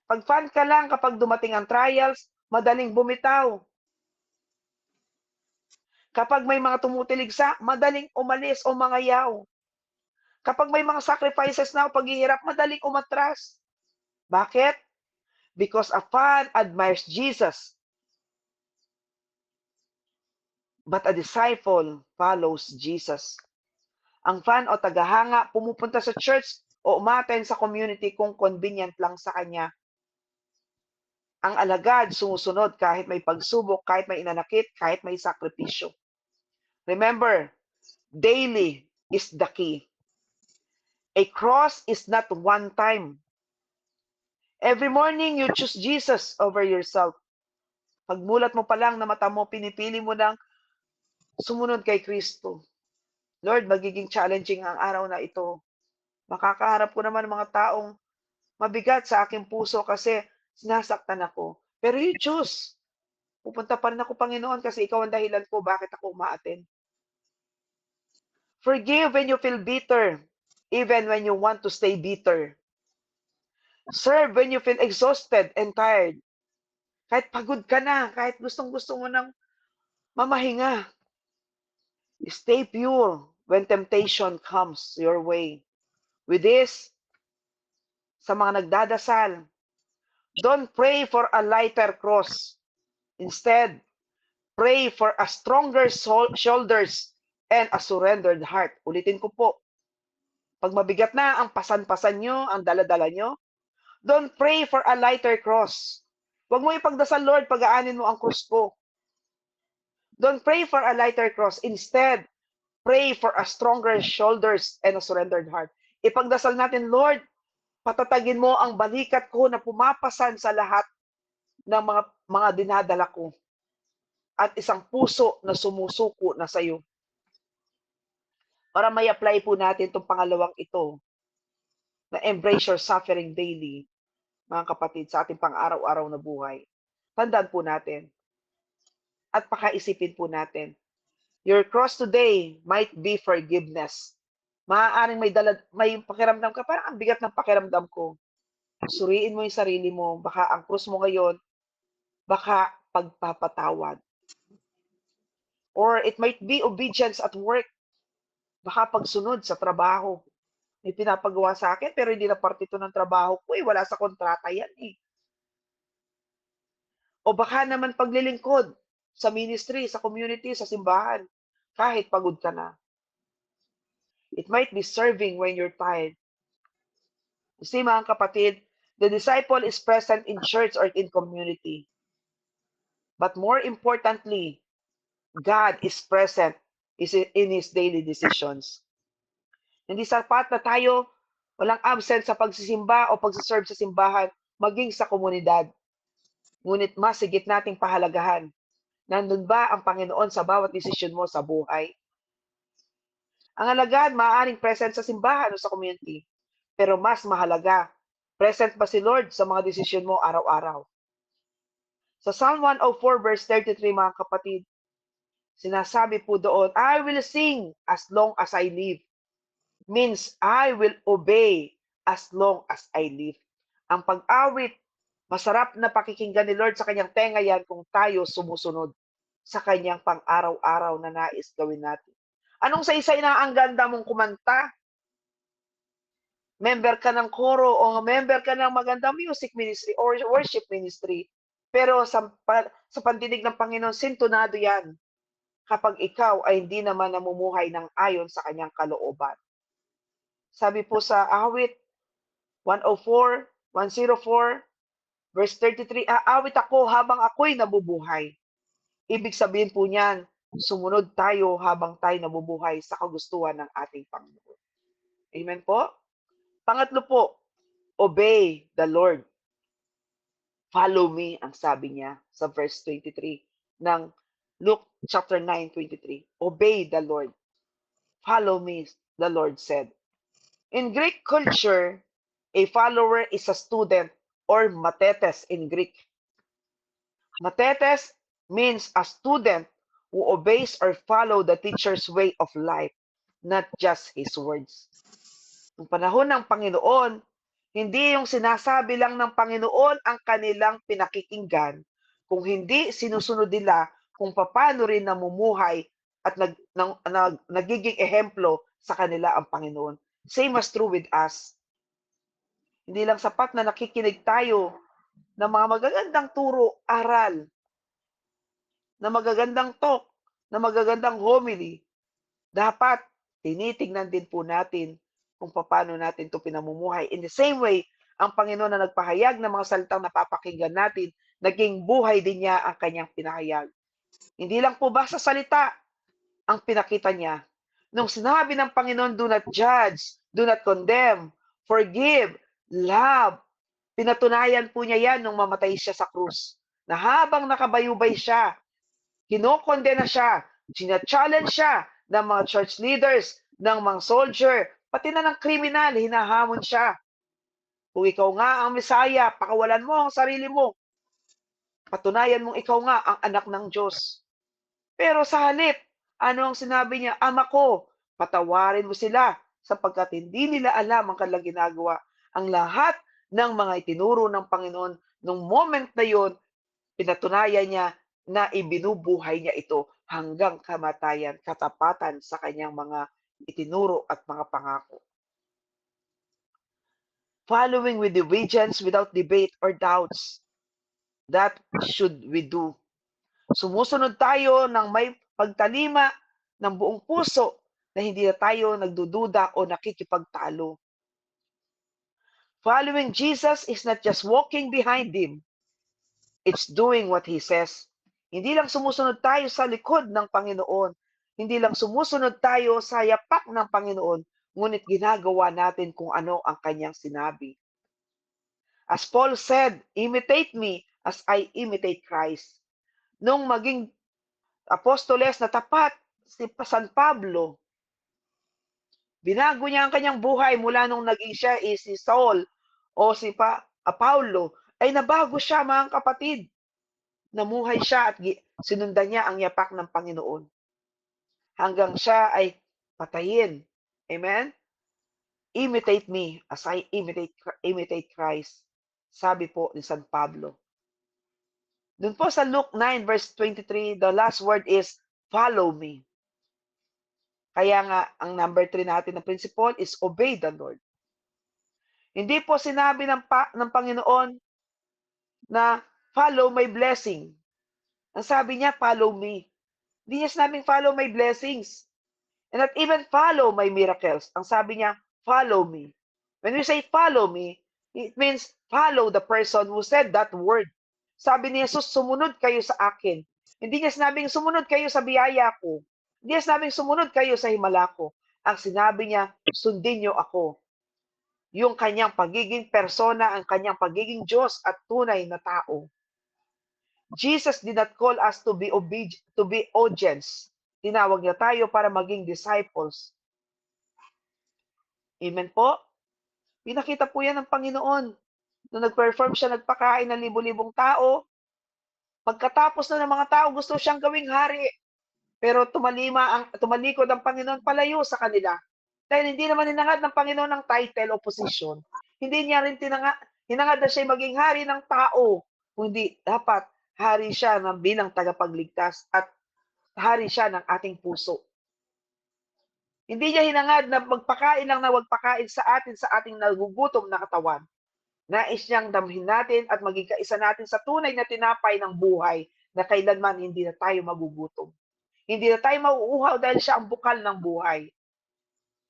Pag fan ka lang kapag dumating ang trials, madaling bumitaw. Kapag may mga tumutiligsa, madaling umalis o mangayaw. Kapag may mga sacrifices na o paghihirap, madaling umatras. Bakit? Because a fan admires Jesus, but a disciple follows Jesus. Ang fan o tagahanga pumupunta sa church o umaten sa community kung convenient lang sa kanya. Ang alagad sumusunod kahit may pagsubok, kahit may inanakit, kahit may sakripisyo. Remember, daily is the key. A cross is not one time. Every morning, you choose Jesus over yourself. Pagmulat mo pa lang na mata mo, pinipili mo ng sumunod kay Kristo. Lord, magiging challenging ang araw na ito. Makakaharap ko naman mga taong mabigat sa aking puso kasi sinasaktan ako. Pero you choose. Pupunta pa rin ako, Panginoon, kasi ikaw ang dahilan ko bakit ako umaaten. Forgive when you feel bitter, even when you want to stay bitter. Serve when you feel exhausted and tired. Kahit pagod ka na, kahit gustong-gusto mo nang mamahinga. Stay pure when temptation comes your way. With this, sa mga nagdadasal, don't pray for a lighter cross. Instead, pray for a stronger shoulders and a surrendered heart. Ulitin ko po, pag mabigat na ang pasan-pasan nyo, ang daladala nyo, don't pray for a lighter cross. Huwag mo ipagdasal, Lord, pag-aanin mo ang krus ko. Don't pray for a lighter cross. Instead, pray for a stronger shoulders and a surrendered heart. Ipagdasal natin, Lord, patatagin mo ang balikat ko na pumapasan sa lahat ng mga dinadala ko. At isang puso na sumusuko na sa iyo. Para may apply po natin itong pangalawang ito, na embrace your suffering daily, mga kapatid, sa ating pang-araw-araw na buhay. Tandaan po natin at pakaisipin po natin. Your cross today might be forgiveness. Maaaring may pakiramdam ka, parang ang bigat ng pakiramdam ko. Suriin mo yung sarili mo. Baka ang cross mo ngayon, baka pagpapatawad. Or it might be obedience at work. Baka pagsunod sa trabaho. May pinapagawa sa akin, pero hindi na parte ito ng trabaho ko. Wala sa kontrata yan eh. O baka naman paglilingkod sa ministry, sa community, sa simbahan. Kahit pagod ka na. It might be serving when you're tired. You see, mga kapatid, the disciple is present in church or in community. But more importantly, God is present in His daily decisions. Hindi sapat na tayo walang absent sa pagsisimba o pagsiserve sa simbahan, maging sa komunidad. Ngunit mas higit nating pahalagahan. Nandun ba ang Panginoon sa bawat desisyon mo sa buhay? Ang alagad, maaaring present sa simbahan o sa community. Pero mas mahalaga, present ba si Lord sa mga desisyon mo araw-araw? Sa Psalm 104 verse 33, mga kapatid, sinasabi po doon, I will sing as long as I live. Means I will obey as long as I live. Ang pag-awit, masarap na pakikinggan ni Lord sa kanyang tenga yan kung tayo sumusunod sa kanyang pang-araw-araw na nais gawin natin. Anong sa isa na ang ganda mong kumanta? member ka ng koro o member ka ng magandang music ministry or worship ministry, pero sa pandinig ng Panginoon, sintonado yan kapag ikaw ay hindi naman namumuhay ng ayon sa kanyang kalooban. Sabi po sa awit 104, 104, verse 33, aawit ako habang ako'y nabubuhay. Ibig sabihin po niyan, sumunod tayo habang tayo nabubuhay sa kagustuhan ng ating Panginoon. Amen po? Pangatlo po, obey the Lord. Follow me, ang sabi niya sa verse 23 ng Luke chapter 9:23. Obey the Lord. Follow me, the Lord said. In Greek culture, a follower is a student or matetes in Greek. Matetes means a student who obeys or follow the teacher's way of life, not just his words. Noong panahon ng Panginoon, hindi yung sinasabi lang ng Panginoon ang kanilang pinakikinggan, kung hindi sinusunod nila kung paano rin namumuhay at nagiging ehemplo sa kanila ang Panginoon. Same as true with us. Hindi lang sapat na nakikinig tayo ng mga magagandang turo, aral, na magagandang talk, na magagandang homily. Dapat tinitignan din po natin kung paano natin ito pinamumuhay. In the same way, ang Panginoon na nagpahayag ng mga salitang napapakinggan natin, naging buhay din niya ang kanyang pinahayag. Hindi lang po ba sa salita ang pinakita niya. Nung sinabi ng Panginoon, do not judge, do not condemn, forgive, love, pinatunayan po niya yan nung mamatay siya sa krus. Na habang nakabayubay siya, kinokondena siya, challenge siya ng mga church leaders, ng mga soldier, pati na ng kriminal, hinahamon siya. Kung ikaw nga ang Mesaya, pakawalan mo ang sarili mo. Patunayan mong ikaw nga ang anak ng Diyos. Pero sa halip, ano ang sinabi niya? Ama ko, patawarin mo sila sapagkat hindi nila alam ang kanilang ginagawa. Ang lahat ng mga itinuro ng Panginoon, nung moment na yon, pinatunayan niya na ibinubuhay niya ito hanggang kamatayan, katapatan sa kanyang mga itinuro at mga pangako. Following with obedience without debate or doubts. That should we do. Sumusunod tayo ng may pagtalima ng buong puso na hindi na tayo nagdududa o nakikipagtalo. Following Jesus is not just walking behind Him. It's doing what He says. Hindi lang sumusunod tayo sa likod ng Panginoon. Hindi lang sumusunod tayo sa yapak ng Panginoon, ngunit ginagawa natin kung ano ang kanyang sinabi. As Paul said, imitate me as I imitate Christ. Nung maging apostoles na tapat si San Pablo, binago niya ang kanyang buhay mula nung naging siya si Saul o si Paulo, ay nabago siya mga kapatid. Namuhay siya at sinundan niya ang yapak ng Panginoon. Hanggang siya ay patayin. Amen? Imitate me as I imitate Christ. Sabi po ni San Pablo. Doon po sa Luke 9 verse 23, the last word is, follow me. Kaya nga, ang number 3 natin na principle is obey the Lord. Hindi po sinabi ng Panginoon na follow my blessing. Ang sabi niya, follow me. Hindi niya sinabing follow my blessings. And not even follow my miracles. Ang sabi niya, follow me. When we say follow me, it means follow the person who said that word. Sabi ni Jesus, sumunod kayo sa akin. Hindi niya sinabing sumunod kayo sa biyaya ko. Hindi niya sinabing sumunod kayo sa himala ko. Ang sinabi niya, sundin niyo ako. Yung kanyang pagiging persona, ang kanyang pagiging Diyos at tunay na tao. Jesus did not call us to be audience. Tinawag niya tayo para maging disciples. Amen po? Pinakita po yan ng Panginoon. Nung nag-perform siya, nagpakain ng libu-libong tao, pagkatapos na ng mga tao, gusto siyang gawing hari. Pero tumalikod ang Panginoon palayo sa kanila. Dahil hindi naman hinangad ng Panginoon ng title o position. Hindi niya rin hinangad na siya maging hari ng tao. Kundi dapat hari siya bilang tagapagligtas at hari siya ng ating puso. Hindi niya hinangad na magpakain lang na magpakain sa atin sa ating nagugutom na katawan. Nais niyang damhin natin at maging kaisa natin sa tunay na tinapay ng buhay na kailanman hindi na tayo magugutom. Hindi na tayo mauuhaw dahil siya ang bukal ng buhay.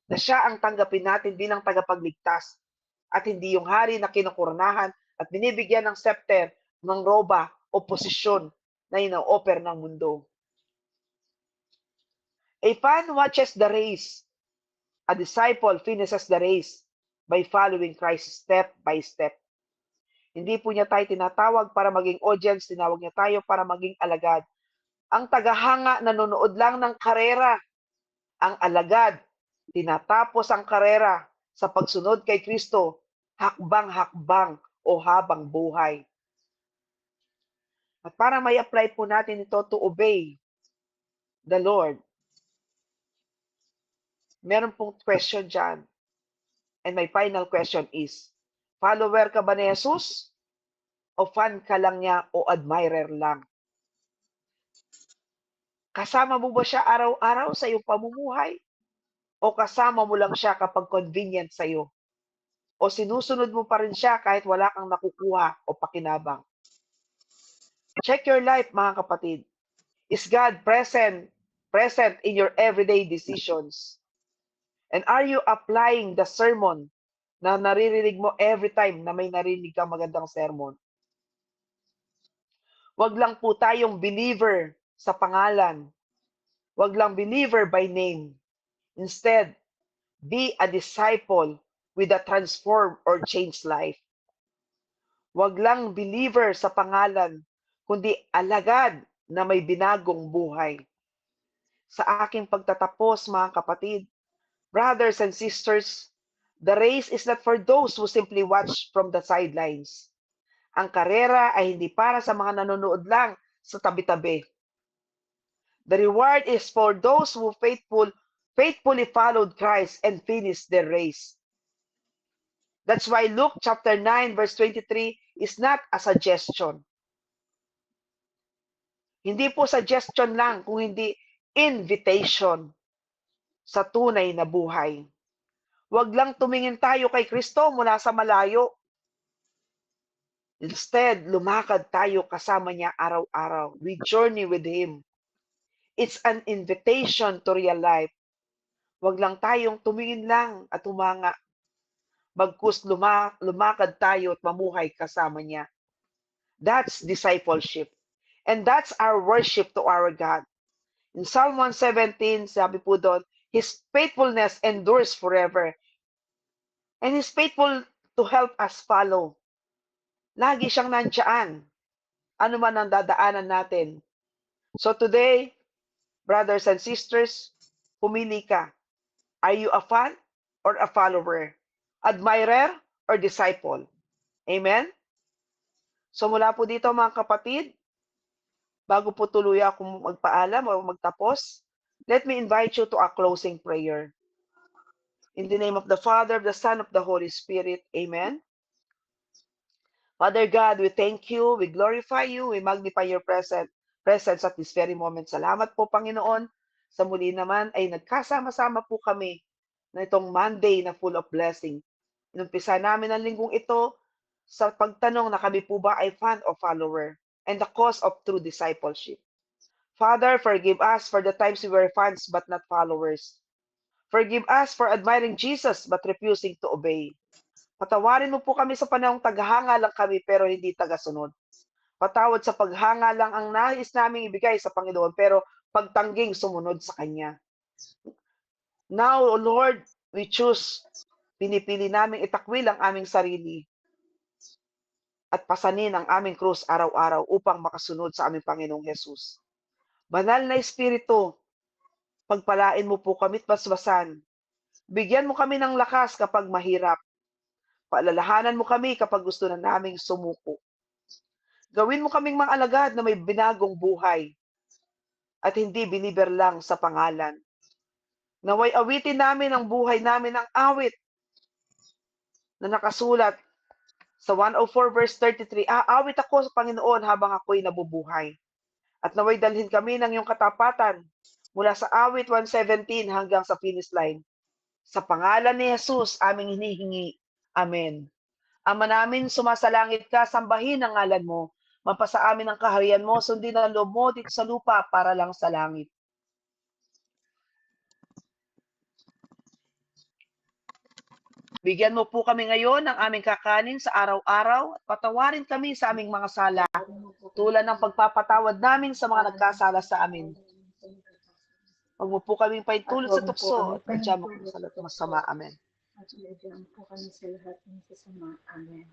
Na siya ang tanggapin natin bilang tagapagligtas at hindi yung hari na kinukoronahan at binibigyan ng scepter, ng roba o posisyon na ino-offer ng mundo. A fan watches the race. A disciple finishes the race by following Christ step by step. Hindi po niya tayo tinatawag para maging audience, tinawag niya tayo para maging alagad. Ang tagahanga nanonood lang ng karera. Ang alagad, tinatapos ang karera sa pagsunod kay Kristo, hakbang-hakbang o habang buhay. At para may apply po natin ito to obey the Lord, meron pong question dyan. And my final question is, follower ka ba ni Jesus? O fan ka lang niya o admirer lang? Kasama mo ba siya araw-araw sa iyong pamumuhay? O kasama mo lang siya kapag convenient sa iyo? O sinusunod mo pa rin siya kahit wala kang nakukuha o pakinabang? Check your life, mga kapatid. Is God present in your everyday decisions? And are you applying the sermon na naririnig mo every time na may narinig kang magandang sermon? Wag lang po tayong believer sa pangalan. Wag lang believer by name. Instead, be a disciple with a transformed or changed life. Wag lang believer sa pangalan, kundi alagad na may binagong buhay. Sa aking pagtatapos, mga kapatid, brothers and sisters, the race is not for those who simply watch from the sidelines. Ang karera ay hindi para sa mga nanonood lang sa tabi-tabi. The reward is for those who faithfully followed Christ and finished their race. That's why Luke chapter 9 verse 23 is not a suggestion. Hindi po suggestion lang, kung hindi invitation sa tunay na buhay. Huwag lang tumingin tayo kay Kristo mula sa malayo. Instead, lumakad tayo kasama niya araw-araw. We journey with Him. It's an invitation to real life. Huwag lang tayong tumingin lang at humanga. Bagkus lumakad tayo at mamuhay kasama niya. That's discipleship. And that's our worship to our God. In Psalm 117, sabi po doon, His faithfulness endures forever. And He's faithful to help us follow. Lagi siyang nandiyan. Ano man ang dadaanan natin. So today, brothers and sisters, pumili ka. Are you a fan or a follower? Admirer or disciple? Amen? So mula po dito, mga kapatid, bago po tuloy akong magpaalam o magtapos, let me invite you to a closing prayer. In the name of the Father, the Son, of the Holy Spirit. Amen. Father God, we thank you, we glorify you, we magnify your presence at this very moment. Salamat po, Panginoon. Sa muli naman ay nagkasama-sama po kami na itong Monday na full of blessing. Inumpisa namin ang linggong ito sa pagtanong na kami po ba ay fan o follower and the cause of true discipleship. Father, forgive us for the times we were fans but not followers. Forgive us for admiring Jesus but refusing to obey. Patawarin mo po kami sa panahong taghanga lang kami pero hindi tagasunod. Patawad sa paghanga lang ang nais naming ibigay sa Panginoon pero pagtangging sumunod sa Kanya. Now, O Lord, we choose, pinipili namin itakwil ang aming sarili at pasanin ang aming krus araw-araw upang makasunod sa aming Panginoong Jesus. Banal na Espiritu, pagpalain mo po kami't basbasan. Bigyan mo kami ng lakas kapag mahirap. Paalalahanan mo kami kapag gusto na naming sumuko. Gawin mo kaming mga alagad na may binagong buhay at hindi believer lang sa pangalan. Naway awitin namin ang buhay namin ng awit na nakasulat sa 104 verse 33, aawit ako sa Panginoon habang ako'y nabubuhay. At naway dalhin kami ng iyong katapatan mula sa awit 117 hanggang sa finish line. Sa pangalan ni Jesus, aming hinihingi. Amen. Ama namin, sumasalangit ka, sambahin ang ngalan mo. Mapasa amin ang kaharian mo, sundin ang loob mo dito sa lupa para lang sa langit. Bigyan mo po kami ngayon ng aming kakanin sa araw-araw at patawarin kami sa aming mga sala, tulad ng pagpapatawad namin sa mga nagkasala sa amin. Huwag mo po kaming paintulot sa tukso at adya mo kami sa lahat ng masama. Amen. At ilagyan po kami sa lahat ng sasama. Amen.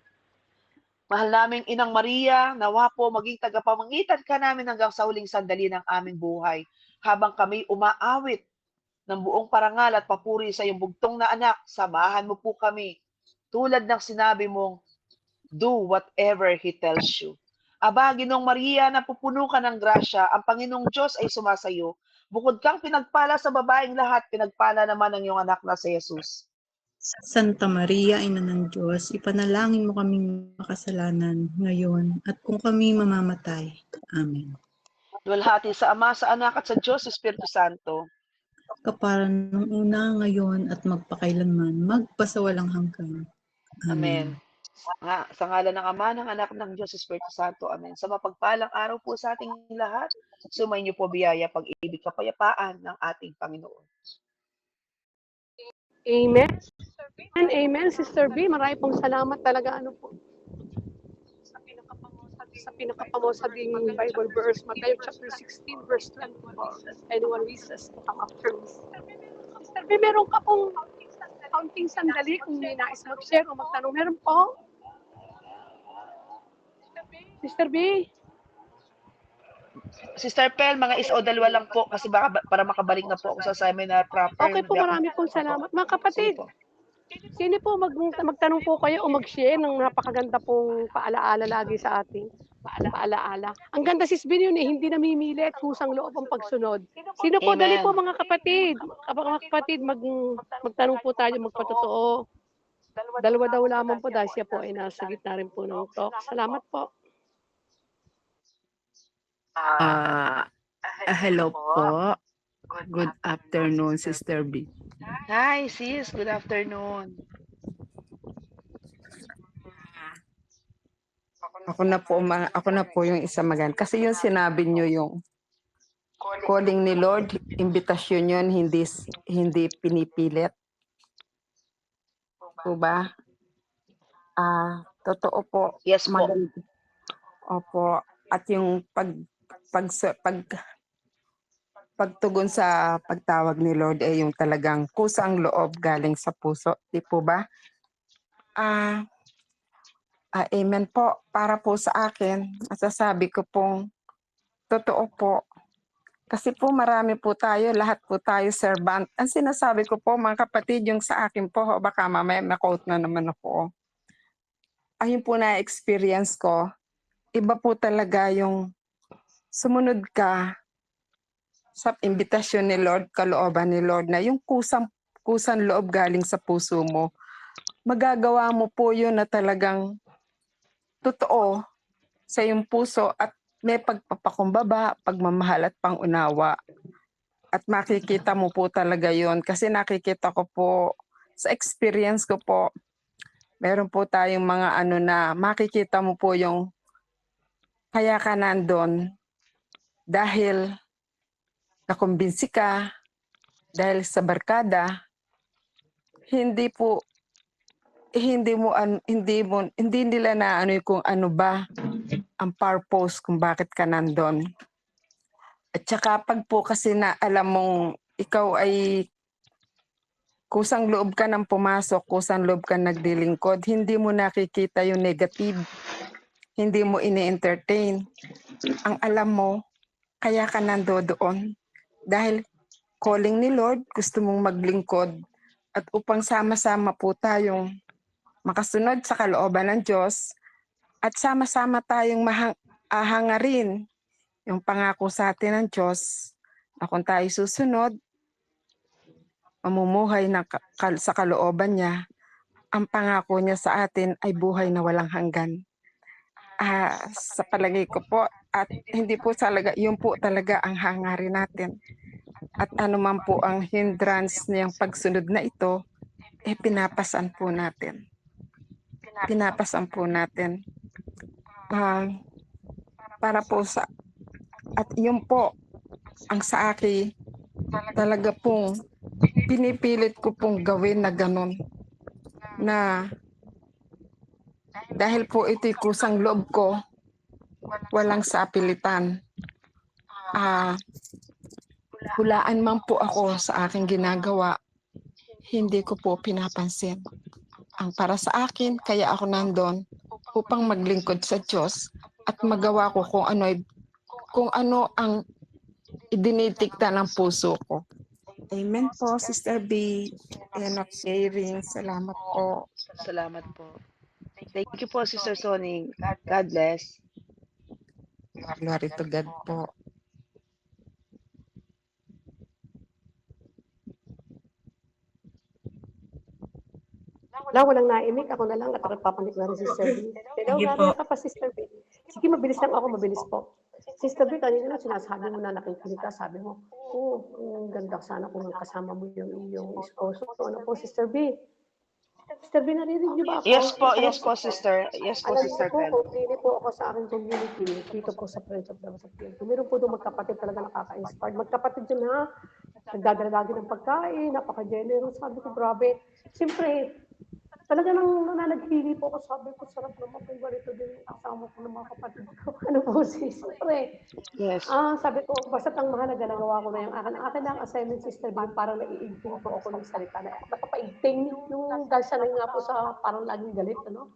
Mahal naming Inang Maria, nawa po maging tagapamagitan ka namin hanggang sa huling sandali ng aming buhay, habang kami umaawit ng buong parangal at papuri sa iyong bugtong na anak. Samahan mo po kami, tulad ng sinabi mong, do whatever He tells you. Aba, Ginoong Maria, napupuno ka ng grasya, ang Panginoong Diyos ay sumasayo. Bukod kang pinagpala sa babaeng lahat, pinagpala naman ang iyong anak na si Jesus. Santa Maria, Ina ng Diyos, ipanalangin mo kaming makasalanan ngayon at kung kami mamamatay. Amen. Luwalhati sa Ama, sa Anak at sa Diyos, Espiritu Santo. Kaparan ng una, ngayon at magpakailanman, magpasawalang hanggan. Amen. Sa ngalan ng Ama, ng Anak, ng Diyos, Espiritu Santo. Amen. Sa mapagpalang araw po sa ating lahat, sumayin niyo po biyaya, pag-ibig, kapayapaan ng ating Panginoon. Amen. Amen, Sister B. Marami pong salamat talaga sa pinakapamosabing Bible verse, Matthew chapter 16, verse 24. Anyone wishes to come after me. Sister B, meron ka pong kaunting sandali kung may nais mag-share o magtanong. Meron po? Sister B? Sister Pel, mga isa o dalawa lang po kasi baka para makabalik na po ako sa seminar proper. Okay po, marami pong salamat. Mga kapatid, sino po magtanong po kayo o mag-share ng napakaganda pong paalaala lagi sa ating paalaala. Ang ganda sis Bin yun hindi namimili at kusang loob ang pagsunod. Sino po? Amen. Dali po mga kapatid. Mga kapatid, magtanong po tayo, magpatotoo. Dalawa daw lamang po dahil siya po ay nasa gitna rin po ng talk. Salamat po. Hello po. Good afternoon, Sister B. Hi, sis. Good afternoon. Ako na po yung isa magan. Kasi yung sinabi nyo yung calling ni Lord, imbitasyon yun, hindi pinipilit. Po ba? Totoo po. Yes po. Opo. At yung pagtugon sa pagtawag ni Lord ay yung talagang kusang loob galing sa puso. Di po ba? Amen po. Para po sa akin, masasabi ko pong totoo po. Kasi po marami po tayo, lahat po tayo servant. Ang sinasabi ko po mga kapatid, yung sa akin po, baka mamaya ma-quote na naman ako. Ayun po na-experience ko, iba po talaga yung sumunod ka sa imbitasyon ni Lord, kalooban ni Lord na yung kusang loob galing sa puso mo. Magagawa mo po yun na talagang totoo sa iyong puso at may pagpapakumbaba, pagmamahal at pangunawa. At makikita mo po talaga yon kasi nakikita ko po sa experience ko po, meron po tayong mga na makikita mo po yung kaya ka nandun dahil nakumbinsi ka, dahil sa barkada, hindi nila na kung ano ba ang purpose kung bakit ka nandun. At saka pag po kasi na alam mong ikaw ay kusang loob ka nang pumasok, kusang loob ka nagdilingkod, hindi mo nakikita yung negative. Hindi mo ini-entertain. Ang alam mo, kaya ka nandoon. Dahil calling ni Lord, gusto mong maglingkod. At upang sama-sama po tayong makasunod sa kalooban ng Diyos at sama-sama tayong hangarin yung pangako sa atin ng Diyos na kung tayo susunod, mamumuhay sa kalooban niya, ang pangako niya sa atin ay buhay na walang hanggan. sa palagay ko po, at hindi po talaga, yun po talaga ang hangarin natin. At anuman po ang hindrance niyang pagsunod na ito, pinapasan po natin. Pinapasan po natin. Para po sa, at yun po, ang sa akin, talaga pong pinipilit ko pong gawin na ganun. Na dahil po ito'y kusang loob ko, walang sapilitan. Hulaan man po ako sa aking ginagawa, hindi ko po pinapansin. Ang para sa akin, kaya ako nandun upang maglingkod sa Diyos at magawa ko kung ano ang idinitikta ng puso ko. Amen po, Sister B. Enoch sharing. Salamat po. Salamat po. Thank you po, Sister Soning. God bless. Glory to God po. Wala, walang naimik. Ako na lang at papanik na rin si Sister B. Hello, Sige Gabi po. ka pa, Sister B. Sige, mabilis lang ako, mabilis po. Sister B, kanina lang sinasabi mo na nakikinig ka. Sabi mo, ang ganda sana kung kasama mo yung iyong esposo. Ano po, Sister B? Sister B, narinig niyo ba ako? Yes po, sister. Yes po, Alam Sister niyo po, Pen. kung pili po ako sa aking community, dito po sa Friends of the Philippines. Meron po doon magkapatid talaga nakaka-inspired. Magkapatid yun ha, nagdadala lagi ng pagkain, napaka-generous. Sabi ko, grabe. Siyempre, talaga nang nananaghili po ako, sabi ko, sarap naman kung ganito din yung kasama ko ng mga kapatid ko. Ano po sis? Siyempre, Yes. sabi ko, basta't ang mahalaga, nagawa ko na yung akin. Ang akin lang assignment, Sister B, parang naiigting po ako ng salita. Napapaigting yung dahil sanay nga po sa parang laging galit, ano?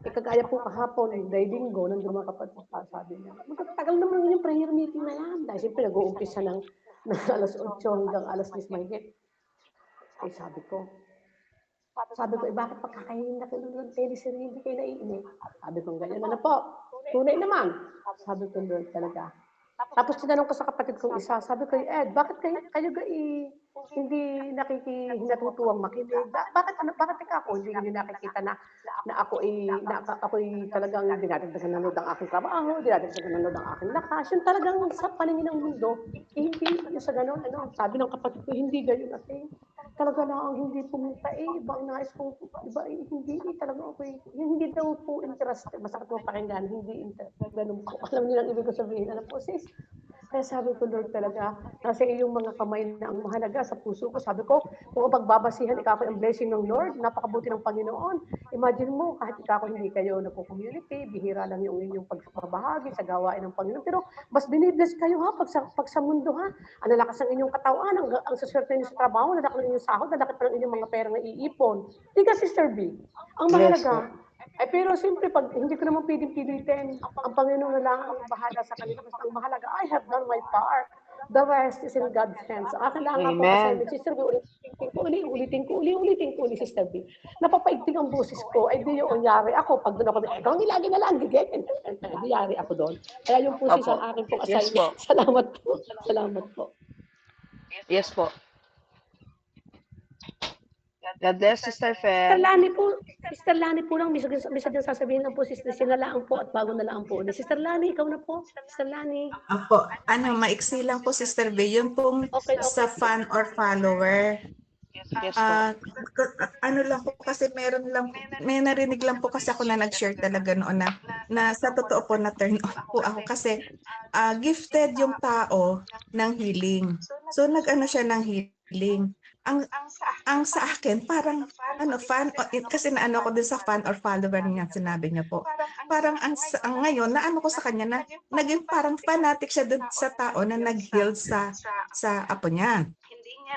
Kagaya po kahapon, dahil linggo, nandun mga kapatid pa, sabi niya, magtatagal naman yung prayer meeting na yan. Dahil siyempre nag-uumpisa ng alas 8 hanggang alas 10 mahigit. Sabi ko, bakit pagkakainin na kayo ng teleserye, hindi kayo naiinip? Sabi ko, ganyan na po. Tunay naman. Sabi ko, Lord, talaga. Tapos tinanong ko sa kapatid kong isa, sabi ko, Ed, bakit kayo hindi natutuwang makinig? Bakit ako hindi nakikita na ako'y talagang dinadagdagan nanood ang aking trabaho, dinadagdagan nanood ang aking lakas. Yung talagang sa paningin ng mundo, hindi sa ganun. Sabi ng kapatid ko, hindi ganyan ate. Talaga na ang hindi pumunta ibang nais kong, hindi talaga ako hindi daw po interest, masakit mo pakinggan, hindi interest, ganun po. Alam niyo lang ibig ko sabihin, ano po sis? Kaya sabi ko, Lord, talaga, nasa iyong mga kamay na ang mahalaga sa puso ko. Sabi ko, kung ang pagbabasihan, ikaw ang blessing ng Lord, napakabuti ng Panginoon. Imagine mo, kahit ikaw hindi kayo nagpo-community, bihira lang yung inyong pagbabahagi sa gawain ng Panginoon. Pero mas binibless kayo ha, pag sa mundo ha. Ang lalakas ng inyong katawan, ang saswerte niyo sa trabaho, lalaki ng inyong sahod, lalaki pa ng inyong mga pera na iipon. Di ka, Sister B. Ang mahalaga, pero siyempre, pag hindi ko naman pilitin, ang Panginoon na lang ang bahala sa kanila. Basta ang mahalaga, I have done my part. The rest is in God's hands. Akin lang ako assignment, Sister B, ulitin ko, Sister B. Napapaigting ang boses ko, ay di yung yari ako. Pag doon ako, ikaw nilagi na lang, di yari ako doon. Kaya yung pusis ang akin pong assignment. Yes po. Salamat po. Salamat po. Yes po. God bless, Sister Sister Fen. Lani po lang, misa din sasabihin lang po, Sister, sinalaan po at bago na lang po. Sister Lani, ikaw na po. Sister Lani. Opo, maiksi lang po, Sister B, yun pong Okay. sa fan or follower. Yes po. Ano lang po kasi may narinig lang po kasi ako na nag-share talaga noon na sa totoo po na turn off po ako kasi gifted yung tao ng healing. So nag-ano siya ng healing. Ang sa akin parang fan kasi naano ko din sa fan or follower niya, sinabi niya po. Parang ang ngayon naano ko sa kanya na naging parang fanatic siya dun sa tao na nag-heal sa apo niya.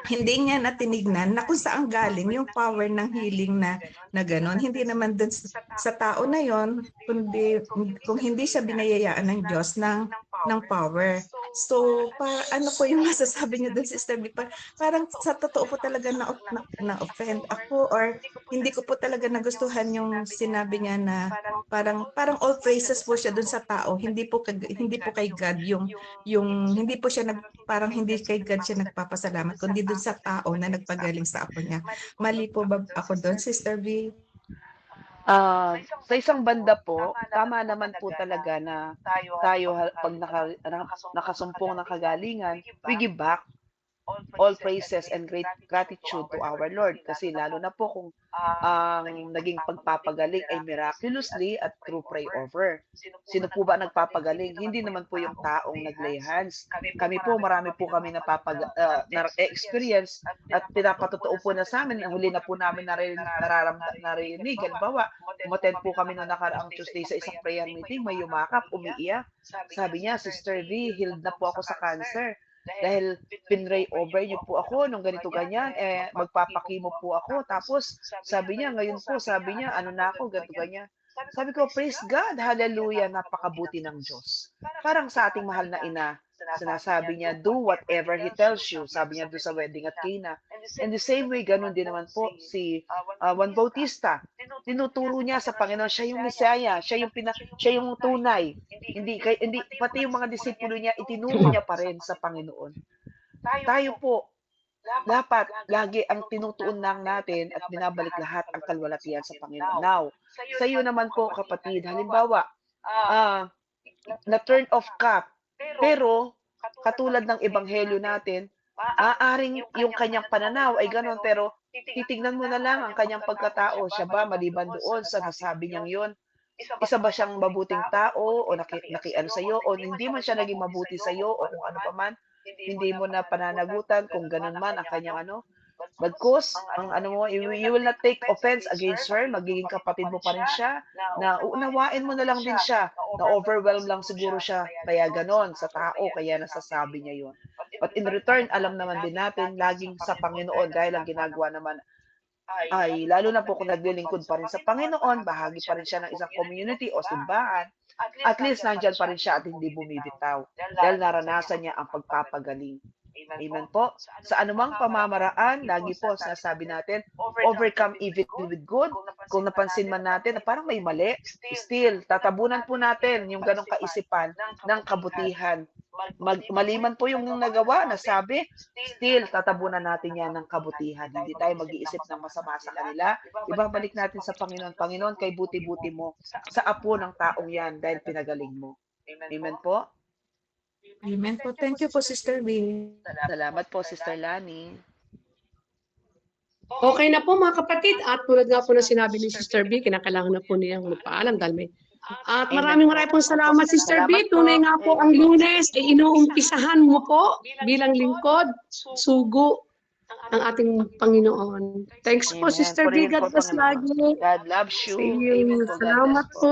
Hindi niya natinignan na kung saan galing yung power ng healing na gano'n. Hindi naman dun sa tao na yon, kundi kung hindi siya binayayaan ng Diyos ng power. So, ano po yung masasabi niyo dun, Sister B? Parang sa totoo po talaga na-offend ako or hindi ko po talaga nagustuhan yung sinabi niya na parang all praises po siya dun sa tao. Hindi po kay God yung hindi po siya parang hindi kay God siya nagpapasalamat kundi dun sa tao na nagpagaling sa apo niya. Mali po ba ako doon, Sister B? Sa isang banda po, tama naman po talaga na tayo 'pag nakasumpong ng kagalingan, we give back all praises and great gratitude to our Lord. Kasi lalo na po kung ang naging pagpapagaling ay miraculously at through pray over. Sino po ba nagpapagaling? Hindi naman po yung taong nag-lay hands. Kami po, marami po kami na-experience at pinapatotoo po na sa amin. Huli na po namin narinig. Halimbawa, umattend po kami noong nakaraang Tuesday sa isang prayer meeting, may yumakap, umiiyak. Sabi niya, Sister V, healed na po ako sa cancer. Dahil pinray over niyo po ako nung ganito ganyan, magpapakimo po ako. Tapos sabi niya, ngayon po, sabi niya, ano na ako, ganito ganyan. Sabi ko, praise God, hallelujah, napakabuti ng Diyos. Parang sa ating mahal na ina, sinasabi niya, do whatever He tells you. Sabi niya doon sa wedding at Cana. And the same way, ganun din naman po si Juan Bautista. Tinuturo niya sa Panginoon, siya yung Messiah, siya yung tunay. Hindi pati yung mga disipulo niya itinuro niya pa rin sa Panginoon. Tayo po dapat lagi ang tinutuon lang natin at binabalik lahat ang kalwalatian sa Panginoon. Now, sa iyo naman po kapatid, halimbawa, na turn off ka, pero katulad ng ebanghelyo natin, maaaring yung kanyang pananaw ay ganon, pero titignan mo na lang ang kanyang pagkatao. Siya ba, maliban doon sa nasabi niyang yun, isa ba siyang mabuting tao o nakiano sa iyo o hindi man siya naging mabuti sa iyo o kung ano pa man, hindi mo na pananagutan kung ganun man ang kanyang ano. Bagkus, ang ano mo, you will not take offense against her, magiging kapatid mo pa rin siya, na uunawain mo na lang din siya, na overwhelm lang siguro siya, kaya ganon sa tao, kaya nasasabi niya yun. But in return, alam naman din natin, laging sa Panginoon, dahil ang ginagawa naman ay lalo na po kung naglilingkod pa rin sa Panginoon, bahagi pa rin siya ng isang community o simbahan, at least nandyan pa rin siya at hindi bumibitaw dahil naranasan niya ang pagpapagaling. Amen po. Sa anumang pamamaraan, lagi po sinasabi natin, overcome evil with good. Kung napansin man natin na parang may mali, still, tatabunan po natin yung ganong kaisipan ng kabutihan. Maliman po yung nagawa na sabi, still, tatabunan natin yan ng kabutihan. Hindi tayo mag-iisip ng masama sa kanila. Ibabalik natin sa Panginoon. Panginoon, kay buti-buti mo sa apo ng taong yan dahil pinagaling mo. Amen po. Amen po. Thank you po, Sister V. Salamat po, Sister Lani. Okay na po mga kapatid, at tulad nga po na sinabi ni Sister B, kinakailangan na po niyang magpaalam dahil may. At maraming pong salamat, Sister B. Tunay nga po ang Lunes ay inuumpisahan mo po bilang lingkod, sugo ng ating Panginoon. Thanks po, Amen. Sister B. God bless lagi. God loves you. See you. Amen po. God bless Salamat po. po.